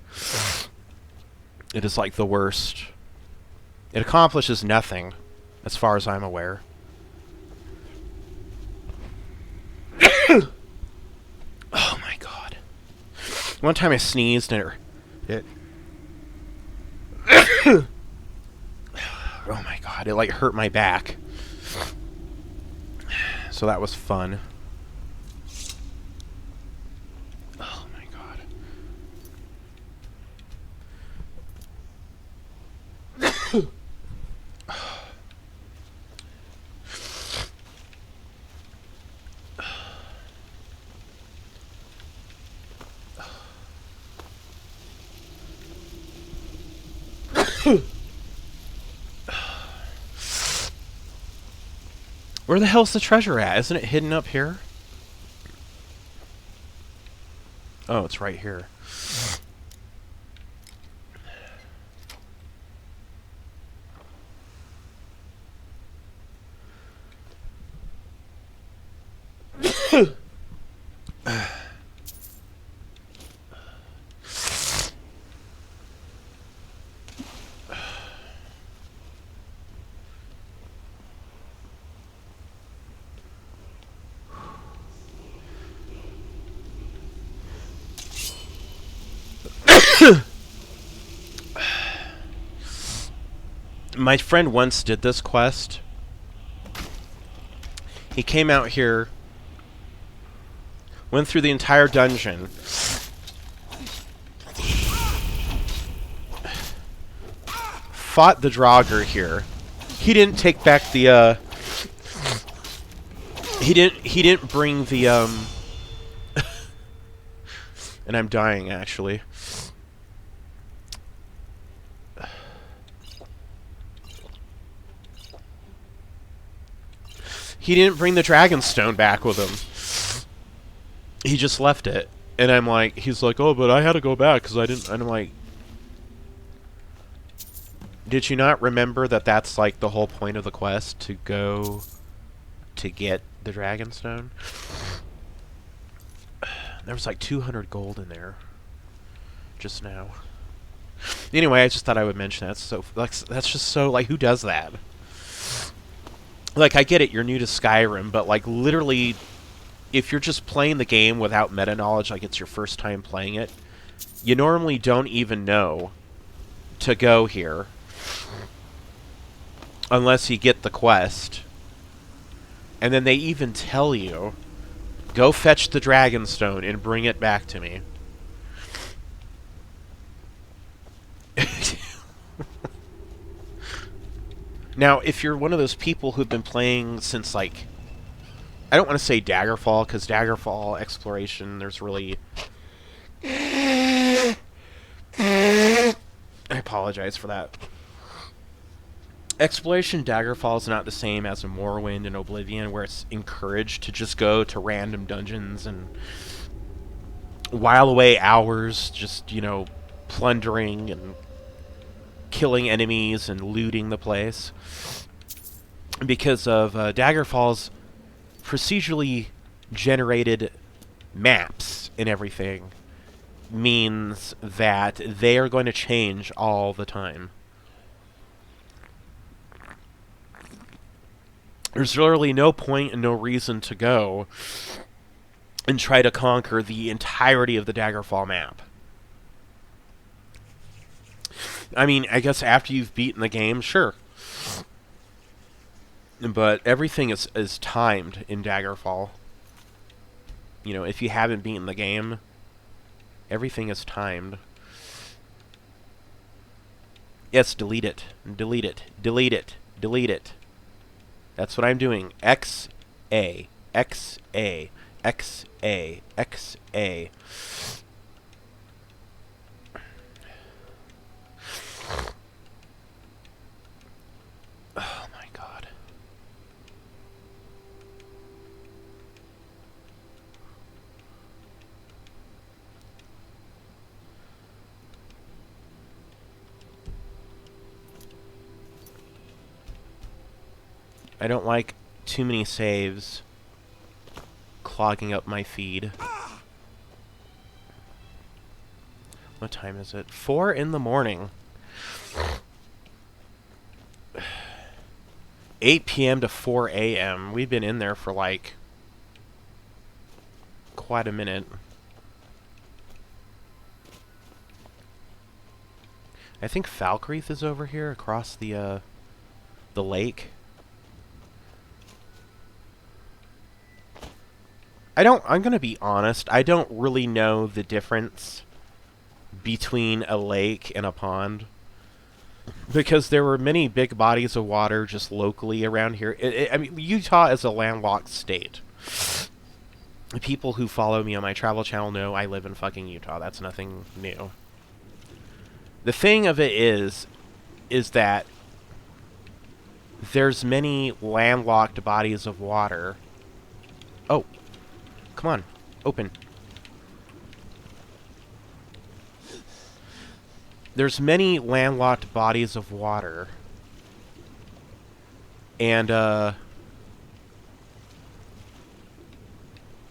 S1: It is like the worst. It accomplishes nothing, as far as I'm aware. Oh my god. One time I sneezed and it oh my god, it like hurt my back. So that was fun. Oh my god. Where the hell's the treasure at? Isn't it hidden up here? Oh, it's right here. My friend once did this quest. He came out here, went through the entire dungeon, fought the Draugr here. He didn't take back the he didn't bring the and I'm dying actually. He didn't bring the Dragonstone back with him. He just left it. And I'm like, he's like, oh, but I had to go back because I didn't. And I'm like, did you not remember that that's like the whole point of the quest, to go to get the Dragonstone? There was like 200 gold in there just now. Anyway, I just thought I would mention that. So like, that's just so like, who does that? Like, I get it, you're new to Skyrim, but, like, literally, if you're just playing the game without meta-knowledge, like it's your first time playing it, you normally don't even know to go here. Unless you get the quest. And then they even tell you, go fetch the Dragonstone and bring it back to me. Now, if you're one of those people who've been playing since, like, I don't want to say Daggerfall, because Daggerfall exploration, there's really... I apologize for that. Exploration Daggerfall is not the same as a Morrowind and Oblivion, where it's encouraged to just go to random dungeons and while away hours just, you know, plundering and killing enemies and looting the place. Because of Daggerfall's procedurally generated maps and everything means that they are going to change all the time. There's literally no point and no reason to go and try to conquer the entirety of the Daggerfall map. I mean, I guess after you've beaten the game, sure. But everything is timed in Daggerfall. You know, if you haven't beaten the game, everything is timed. Yes, delete it. Delete it. Delete it. Delete it. That's what I'm doing. X, A. X, A. X, A. X, A. Oh my I don't like too many saves clogging up my feed. What time is it? 4 in the morning. 8 p.m. to 4 a.m. We've been in there for like quite a minute. I think Falkreath is over here across the lake. I'm gonna be honest, I don't really know the difference between a lake and a pond, because there were many big bodies of water just locally around here. I mean, Utah is a landlocked state. The people who follow me on my travel channel know I live in fucking Utah. That's nothing new. The thing of it is that there's many landlocked bodies of water. Oh, come on, open. There's many landlocked bodies of water. And, I'm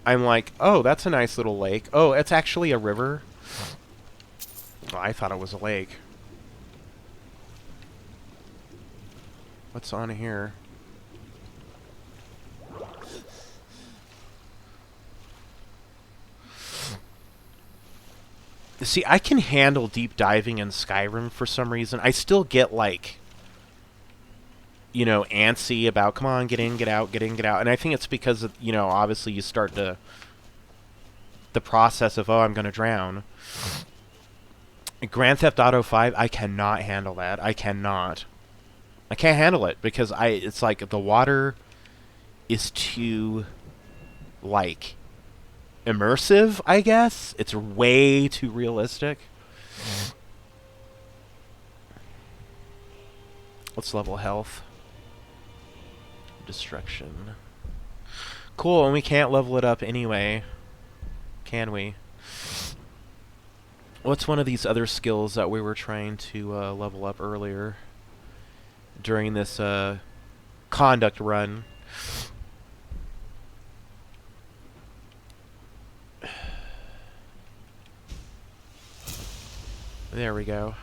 S1: like, oh, that's a nice little lake. Oh, it's actually a river? Oh, I thought it was a lake. What's on here? See, I can handle deep diving in Skyrim for some reason. I still get, like, you know, antsy about, come on, get in, get out, get in, get out. And I think it's because, of, you know, obviously you start the process of, oh, I'm going to drown. Grand Theft Auto 5, I cannot handle that. I cannot. I can't handle it because it's like the water is too, like, immersive, I guess. It's way too realistic. Let's level health. Destruction. Cool, and we can't level it up anyway. Can we? What's one of these other skills that we were trying to level up earlier during this conduct run? There we go.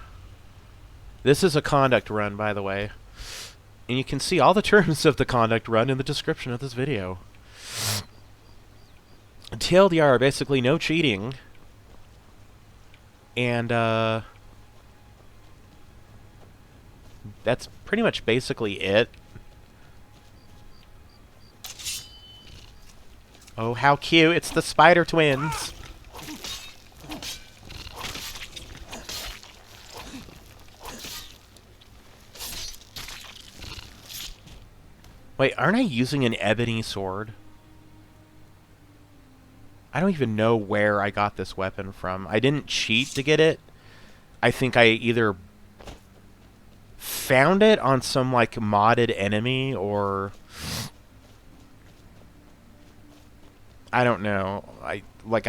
S1: This is a conduct run, by the way. And you can see all the terms of the conduct run in the description of this video. TLDR, basically no cheating. And, that's pretty much basically it. Oh, how cute. It's the spider twins. Wait, aren't I using an ebony sword? I don't even know where I got this weapon from. I didn't cheat to get it. I think I either found it on some, like, modded enemy, or I don't know. I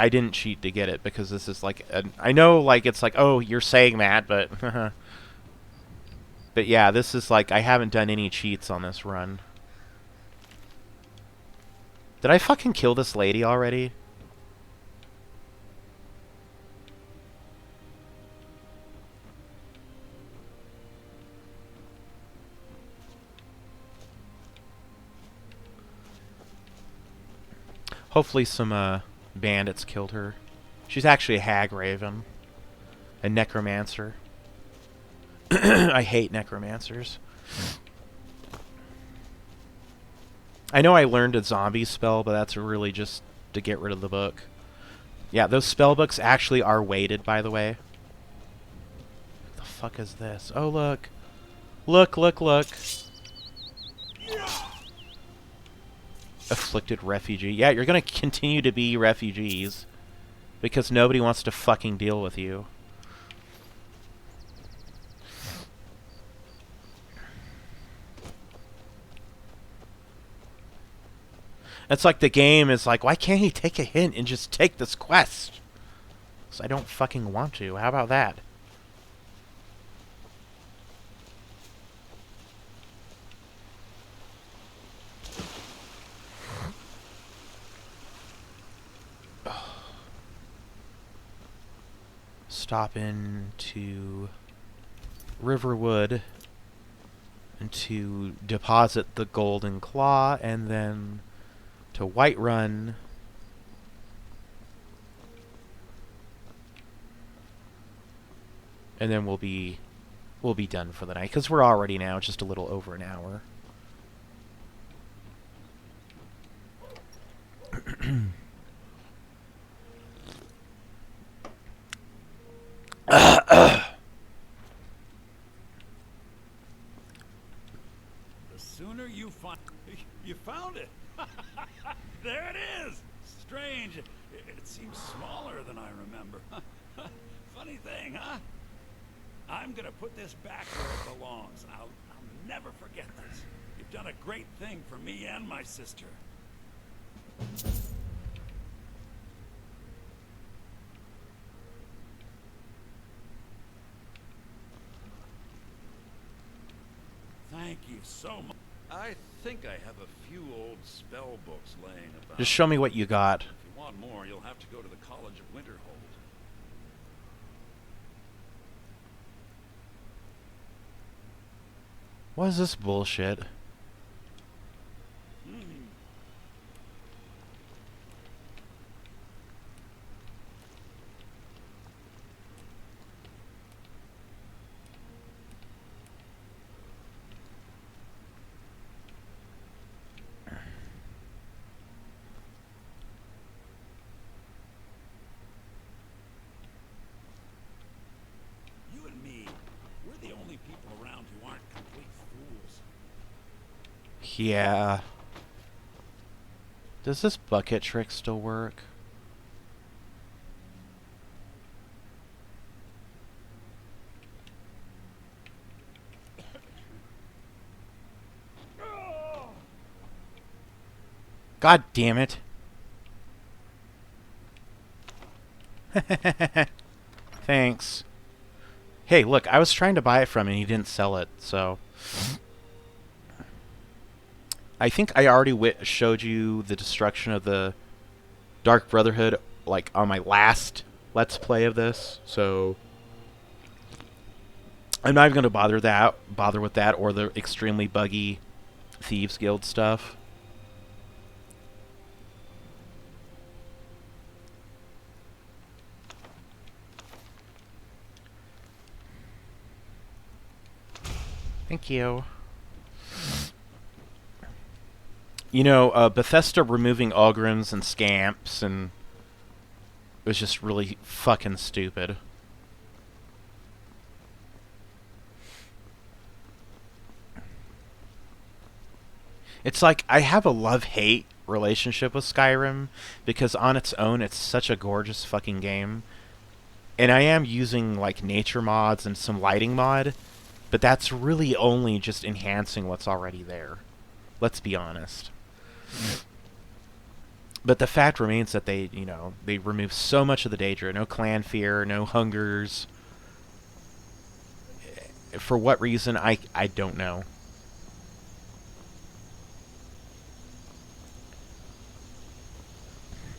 S1: didn't cheat to get it, because this is, like, I know, like, it's like, oh, you're saying that, but but yeah, this is, like, I haven't done any cheats on this run. Did I fucking kill this lady already? Hopefully some bandits killed her. She's actually a hag raven. A necromancer. I hate necromancers. I know I learned a zombie spell, but that's really just to get rid of the book. Yeah, those spell books actually are weighted, by the way. What the fuck is this? Oh, look. Look, look, look. Afflicted refugee. Yeah, you're gonna continue to be refugees. Because nobody wants to fucking deal with you. It's like the game is like, why can't he take a hint and just take this quest? So I don't fucking want to. How about that? stop in to Riverwood and to deposit the Golden Claw, and then to Whiterun. And then we'll be done for the night, because we're already now just a little over an hour.
S10: The sooner you find... You found it! There it is! Strange. It seems smaller than I remember. Funny thing, huh? I'm gonna put this back where it belongs. I'll never forget this. You've done a great thing for me and my sister. Thank you so much. I think I have a few old spell books laying about.
S1: Just show me what you got.
S10: If you want more, you'll have to go to the College of Winterhold.
S1: What is this bullshit?
S10: You and me, we're the only people around who aren't complete fools.
S1: Yeah. Does this bucket trick still work? God damn it. Thanks. Hey, look, I was trying to buy it from him and he didn't sell it, so... I think I already showed you the destruction of the Dark Brotherhood, like, on my last Let's Play of this, so... I'm not even going to bother with that, or the extremely buggy Thieves Guild stuff. Thank you. You know, Bethesda removing Ogrims and Scamps, and it was just really fucking stupid. It's like, I have a love-hate relationship with Skyrim, because on its own, it's such a gorgeous fucking game. And I am using, like, nature mods and some lighting mod, but that's really only just enhancing what's already there. Let's be honest. But the fact remains that they, you know, they remove so much of the Daedra. No clan fear, no hungers. For what reason, I don't know.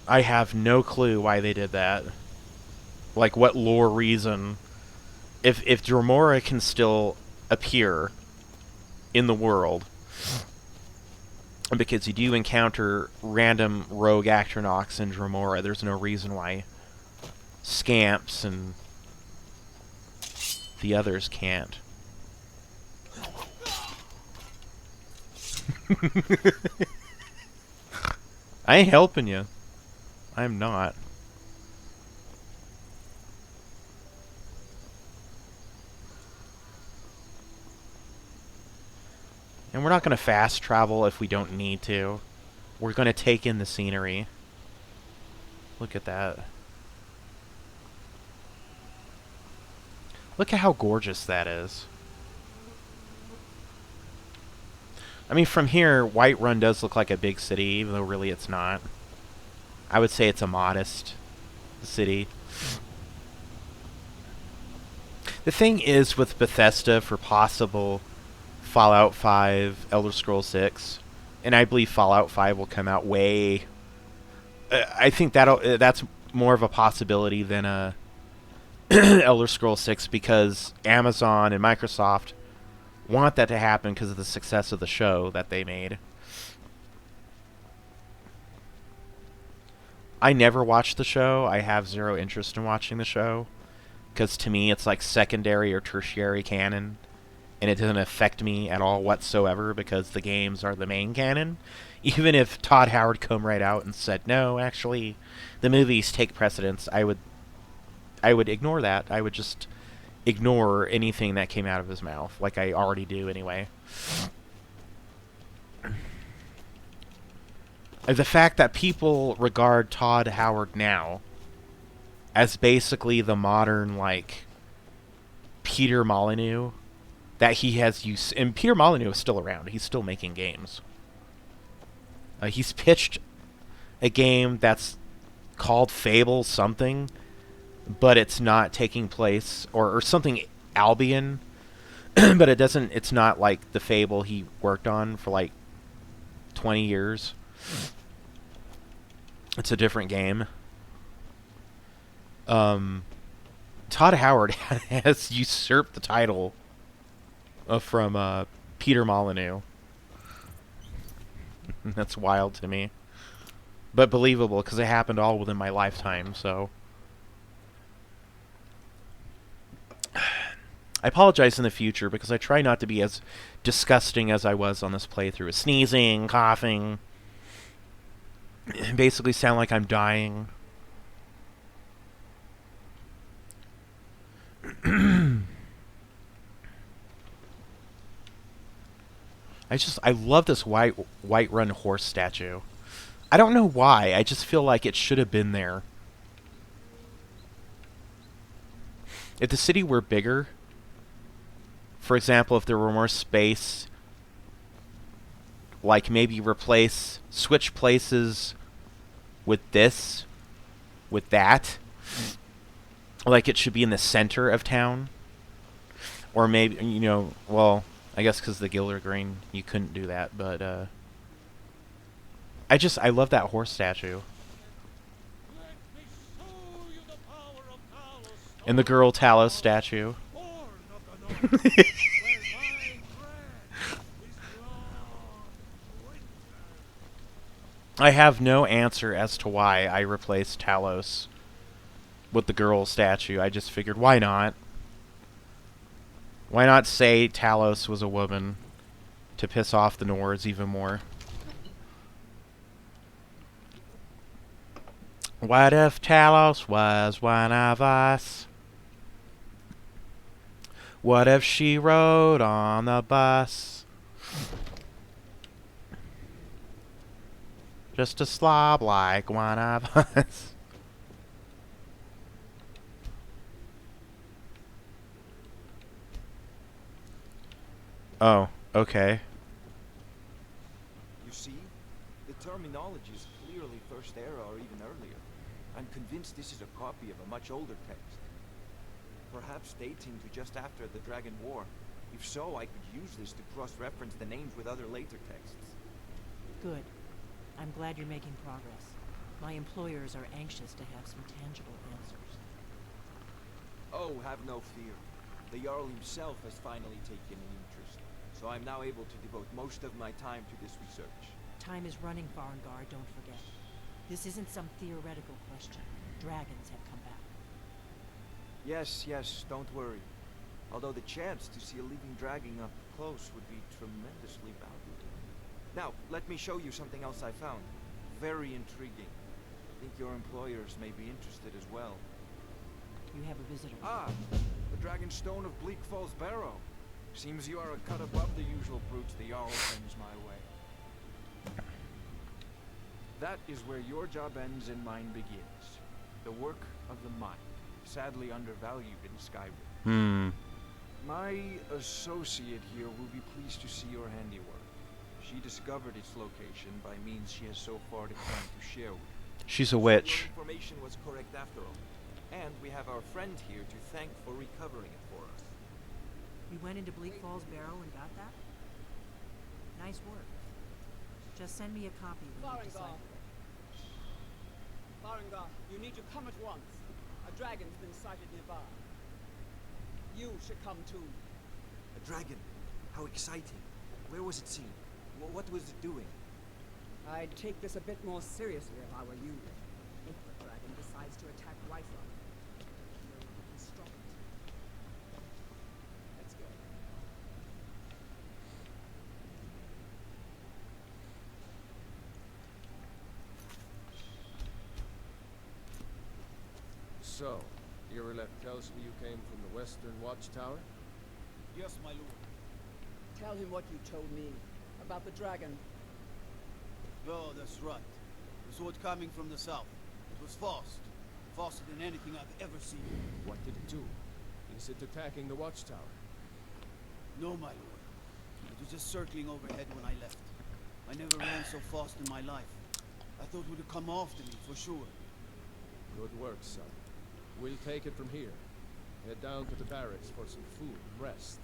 S1: I have no clue why they did that. Like, what lore reason. If Dromora can still appear in the world, because you do encounter random rogue Actronox in Dromora, there's no reason why Scamps and the others can't. I ain't helping you. I'm not. And we're not going to fast travel if we don't need to. We're going to take in the scenery. Look at that. Look at how gorgeous that is. I mean, from here, Whiterun does look like a big city, even though really it's not. I would say it's a modest city. The thing is with Bethesda for possible Fallout 5, Elder Scrolls 6, and I believe Fallout 5 will come out way... I think that's more of a possibility than Elder Scrolls 6 because Amazon and Microsoft want that to happen because of the success of the show that they made. I never watched the show. I have zero interest in watching the show because to me it's like secondary or tertiary canon, and it doesn't affect me at all whatsoever because the games are the main canon. Even if Todd Howard come right out and said, no, actually, the movies take precedence, I would ignore that. I would just ignore anything that came out of his mouth, like I already do anyway. The fact that people regard Todd Howard now as basically the modern, like, Peter Molyneux that he has used... And Peter Molyneux is still around. He's still making games. He's pitched a game that's called Fable something, but it's not taking place... Or something Albion, but it doesn't... It's not like the Fable he worked on for, like, 20 years. It's a different game. Todd Howard has usurped the title from Peter Molyneux. That's wild to me. But believable, because it happened all within my lifetime, so... I apologize in the future, because I try not to be as disgusting as I was on this playthrough. Sneezing, coughing... Basically sound like I'm dying. I love this Whiterun horse statue. I don't know why, I just feel like it should have been there. If the city were bigger, for example, if there were more space, like maybe switch places with this, with that. Like it should be in the center of town. Or maybe, you know, well, I guess because the Gilder Green, you couldn't do that, but, I love that horse statue. And the girl Talos statue. I have no answer as to why I replaced Talos with the girl statue. I just figured, why not? Why not say Talos was a woman to piss off the Nords even more? What if Talos was one of us? What if she rode on the bus? Just a slob like one of us. Oh, okay.
S11: You see, the terminology is clearly First Era or even earlier. I'm convinced this is a copy of a much older text. Perhaps dating to just after the Dragon War. If so, I could use this to cross-reference the names with other later texts.
S12: Good. I'm glad you're making progress. My employers are anxious to have some tangible answers.
S11: Oh, have no fear. The Jarl himself has finally taken an interest, so I'm now able to devote most of my time to this research.
S12: Time is running, Farengar, don't forget. This isn't some theoretical question. Dragons have come back.
S11: Yes, don't worry. Although the chance to see a living dragon up close would be tremendously valuable. Now, let me show you something else I found. Very intriguing. I think your employers may be interested as well.
S12: You have a visitor.
S11: Ah, the Dragon Stone of Bleak Falls Barrow. Seems you are a cut above the usual brutes the Jarl sends my way. That is where your job ends and mine begins. The work of the mind, sadly undervalued in Skyrim. My associate here will be pleased to see your handiwork. She discovered its location by means she has so far declined to share with you.
S1: She's a witch.
S11: Your information was correct after all. And we have our friend here to thank for recovering it for us.
S12: You went into Bleak Falls Barrow and got that? Nice work. Just send me a copy when you decide.
S9: Farengar, you need to come at once.
S13: A dragon's been sighted nearby. You should come too.
S14: A dragon? How exciting. Where was it seen? What was it doing?
S13: I'd take this a bit more seriously if I were you. If the dragon decides to attack Whiterun, you can stop it. Let's go.
S15: So, Irileth tells me you came from the Western Watchtower?
S9: Yes, my lord.
S13: Tell him what you told me about the dragon.
S9: Oh, that's right. The sword coming from the south. It was fast. Faster than anything I've ever seen.
S15: What did it do? Is it attacking the Watchtower?
S9: No, my lord. It was just circling overhead when I left. I never ran so fast in my life. I thought it would come after me, for sure.
S15: Good work, son. We'll take it from here. Head down to the barracks for some food and rest.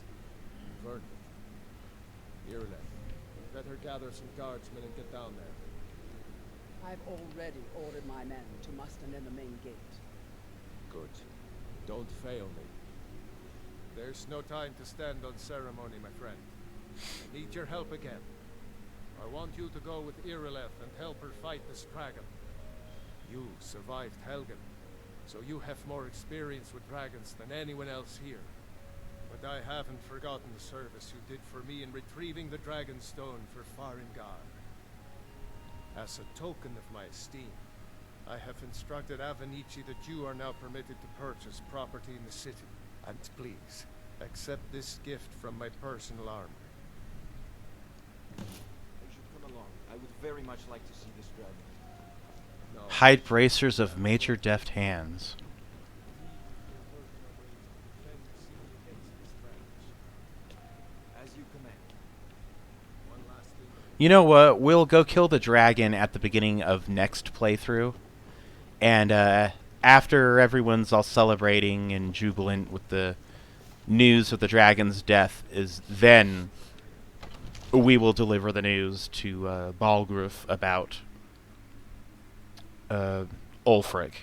S15: You've earned it. Irileth, better gather some guardsmen and get down there.
S13: I've already ordered my men to muster in the main gate.
S15: Good. Don't fail me. There's no time to stand on ceremony, my friend. I need your help again. I want you to go with Irileth and help her fight this dragon. You survived Helgen, so you have more experience with dragons than anyone else here. But I haven't forgotten the service you did for me in retrieving the dragon stone for Farengar. As a token of my esteem, I have instructed Avenici that you are now permitted to purchase property in the city. And please, accept this gift from my personal armor.
S14: I should come along. I would very much like to see this dragon.
S15: No.
S1: Hide bracers of major deft hands.
S14: As you command.
S1: You know what? We'll go kill the dragon at the beginning of next playthrough. And after everyone's all celebrating and jubilant with the news of the dragon's death, is then we will deliver the news to Balgruf about Ulfric.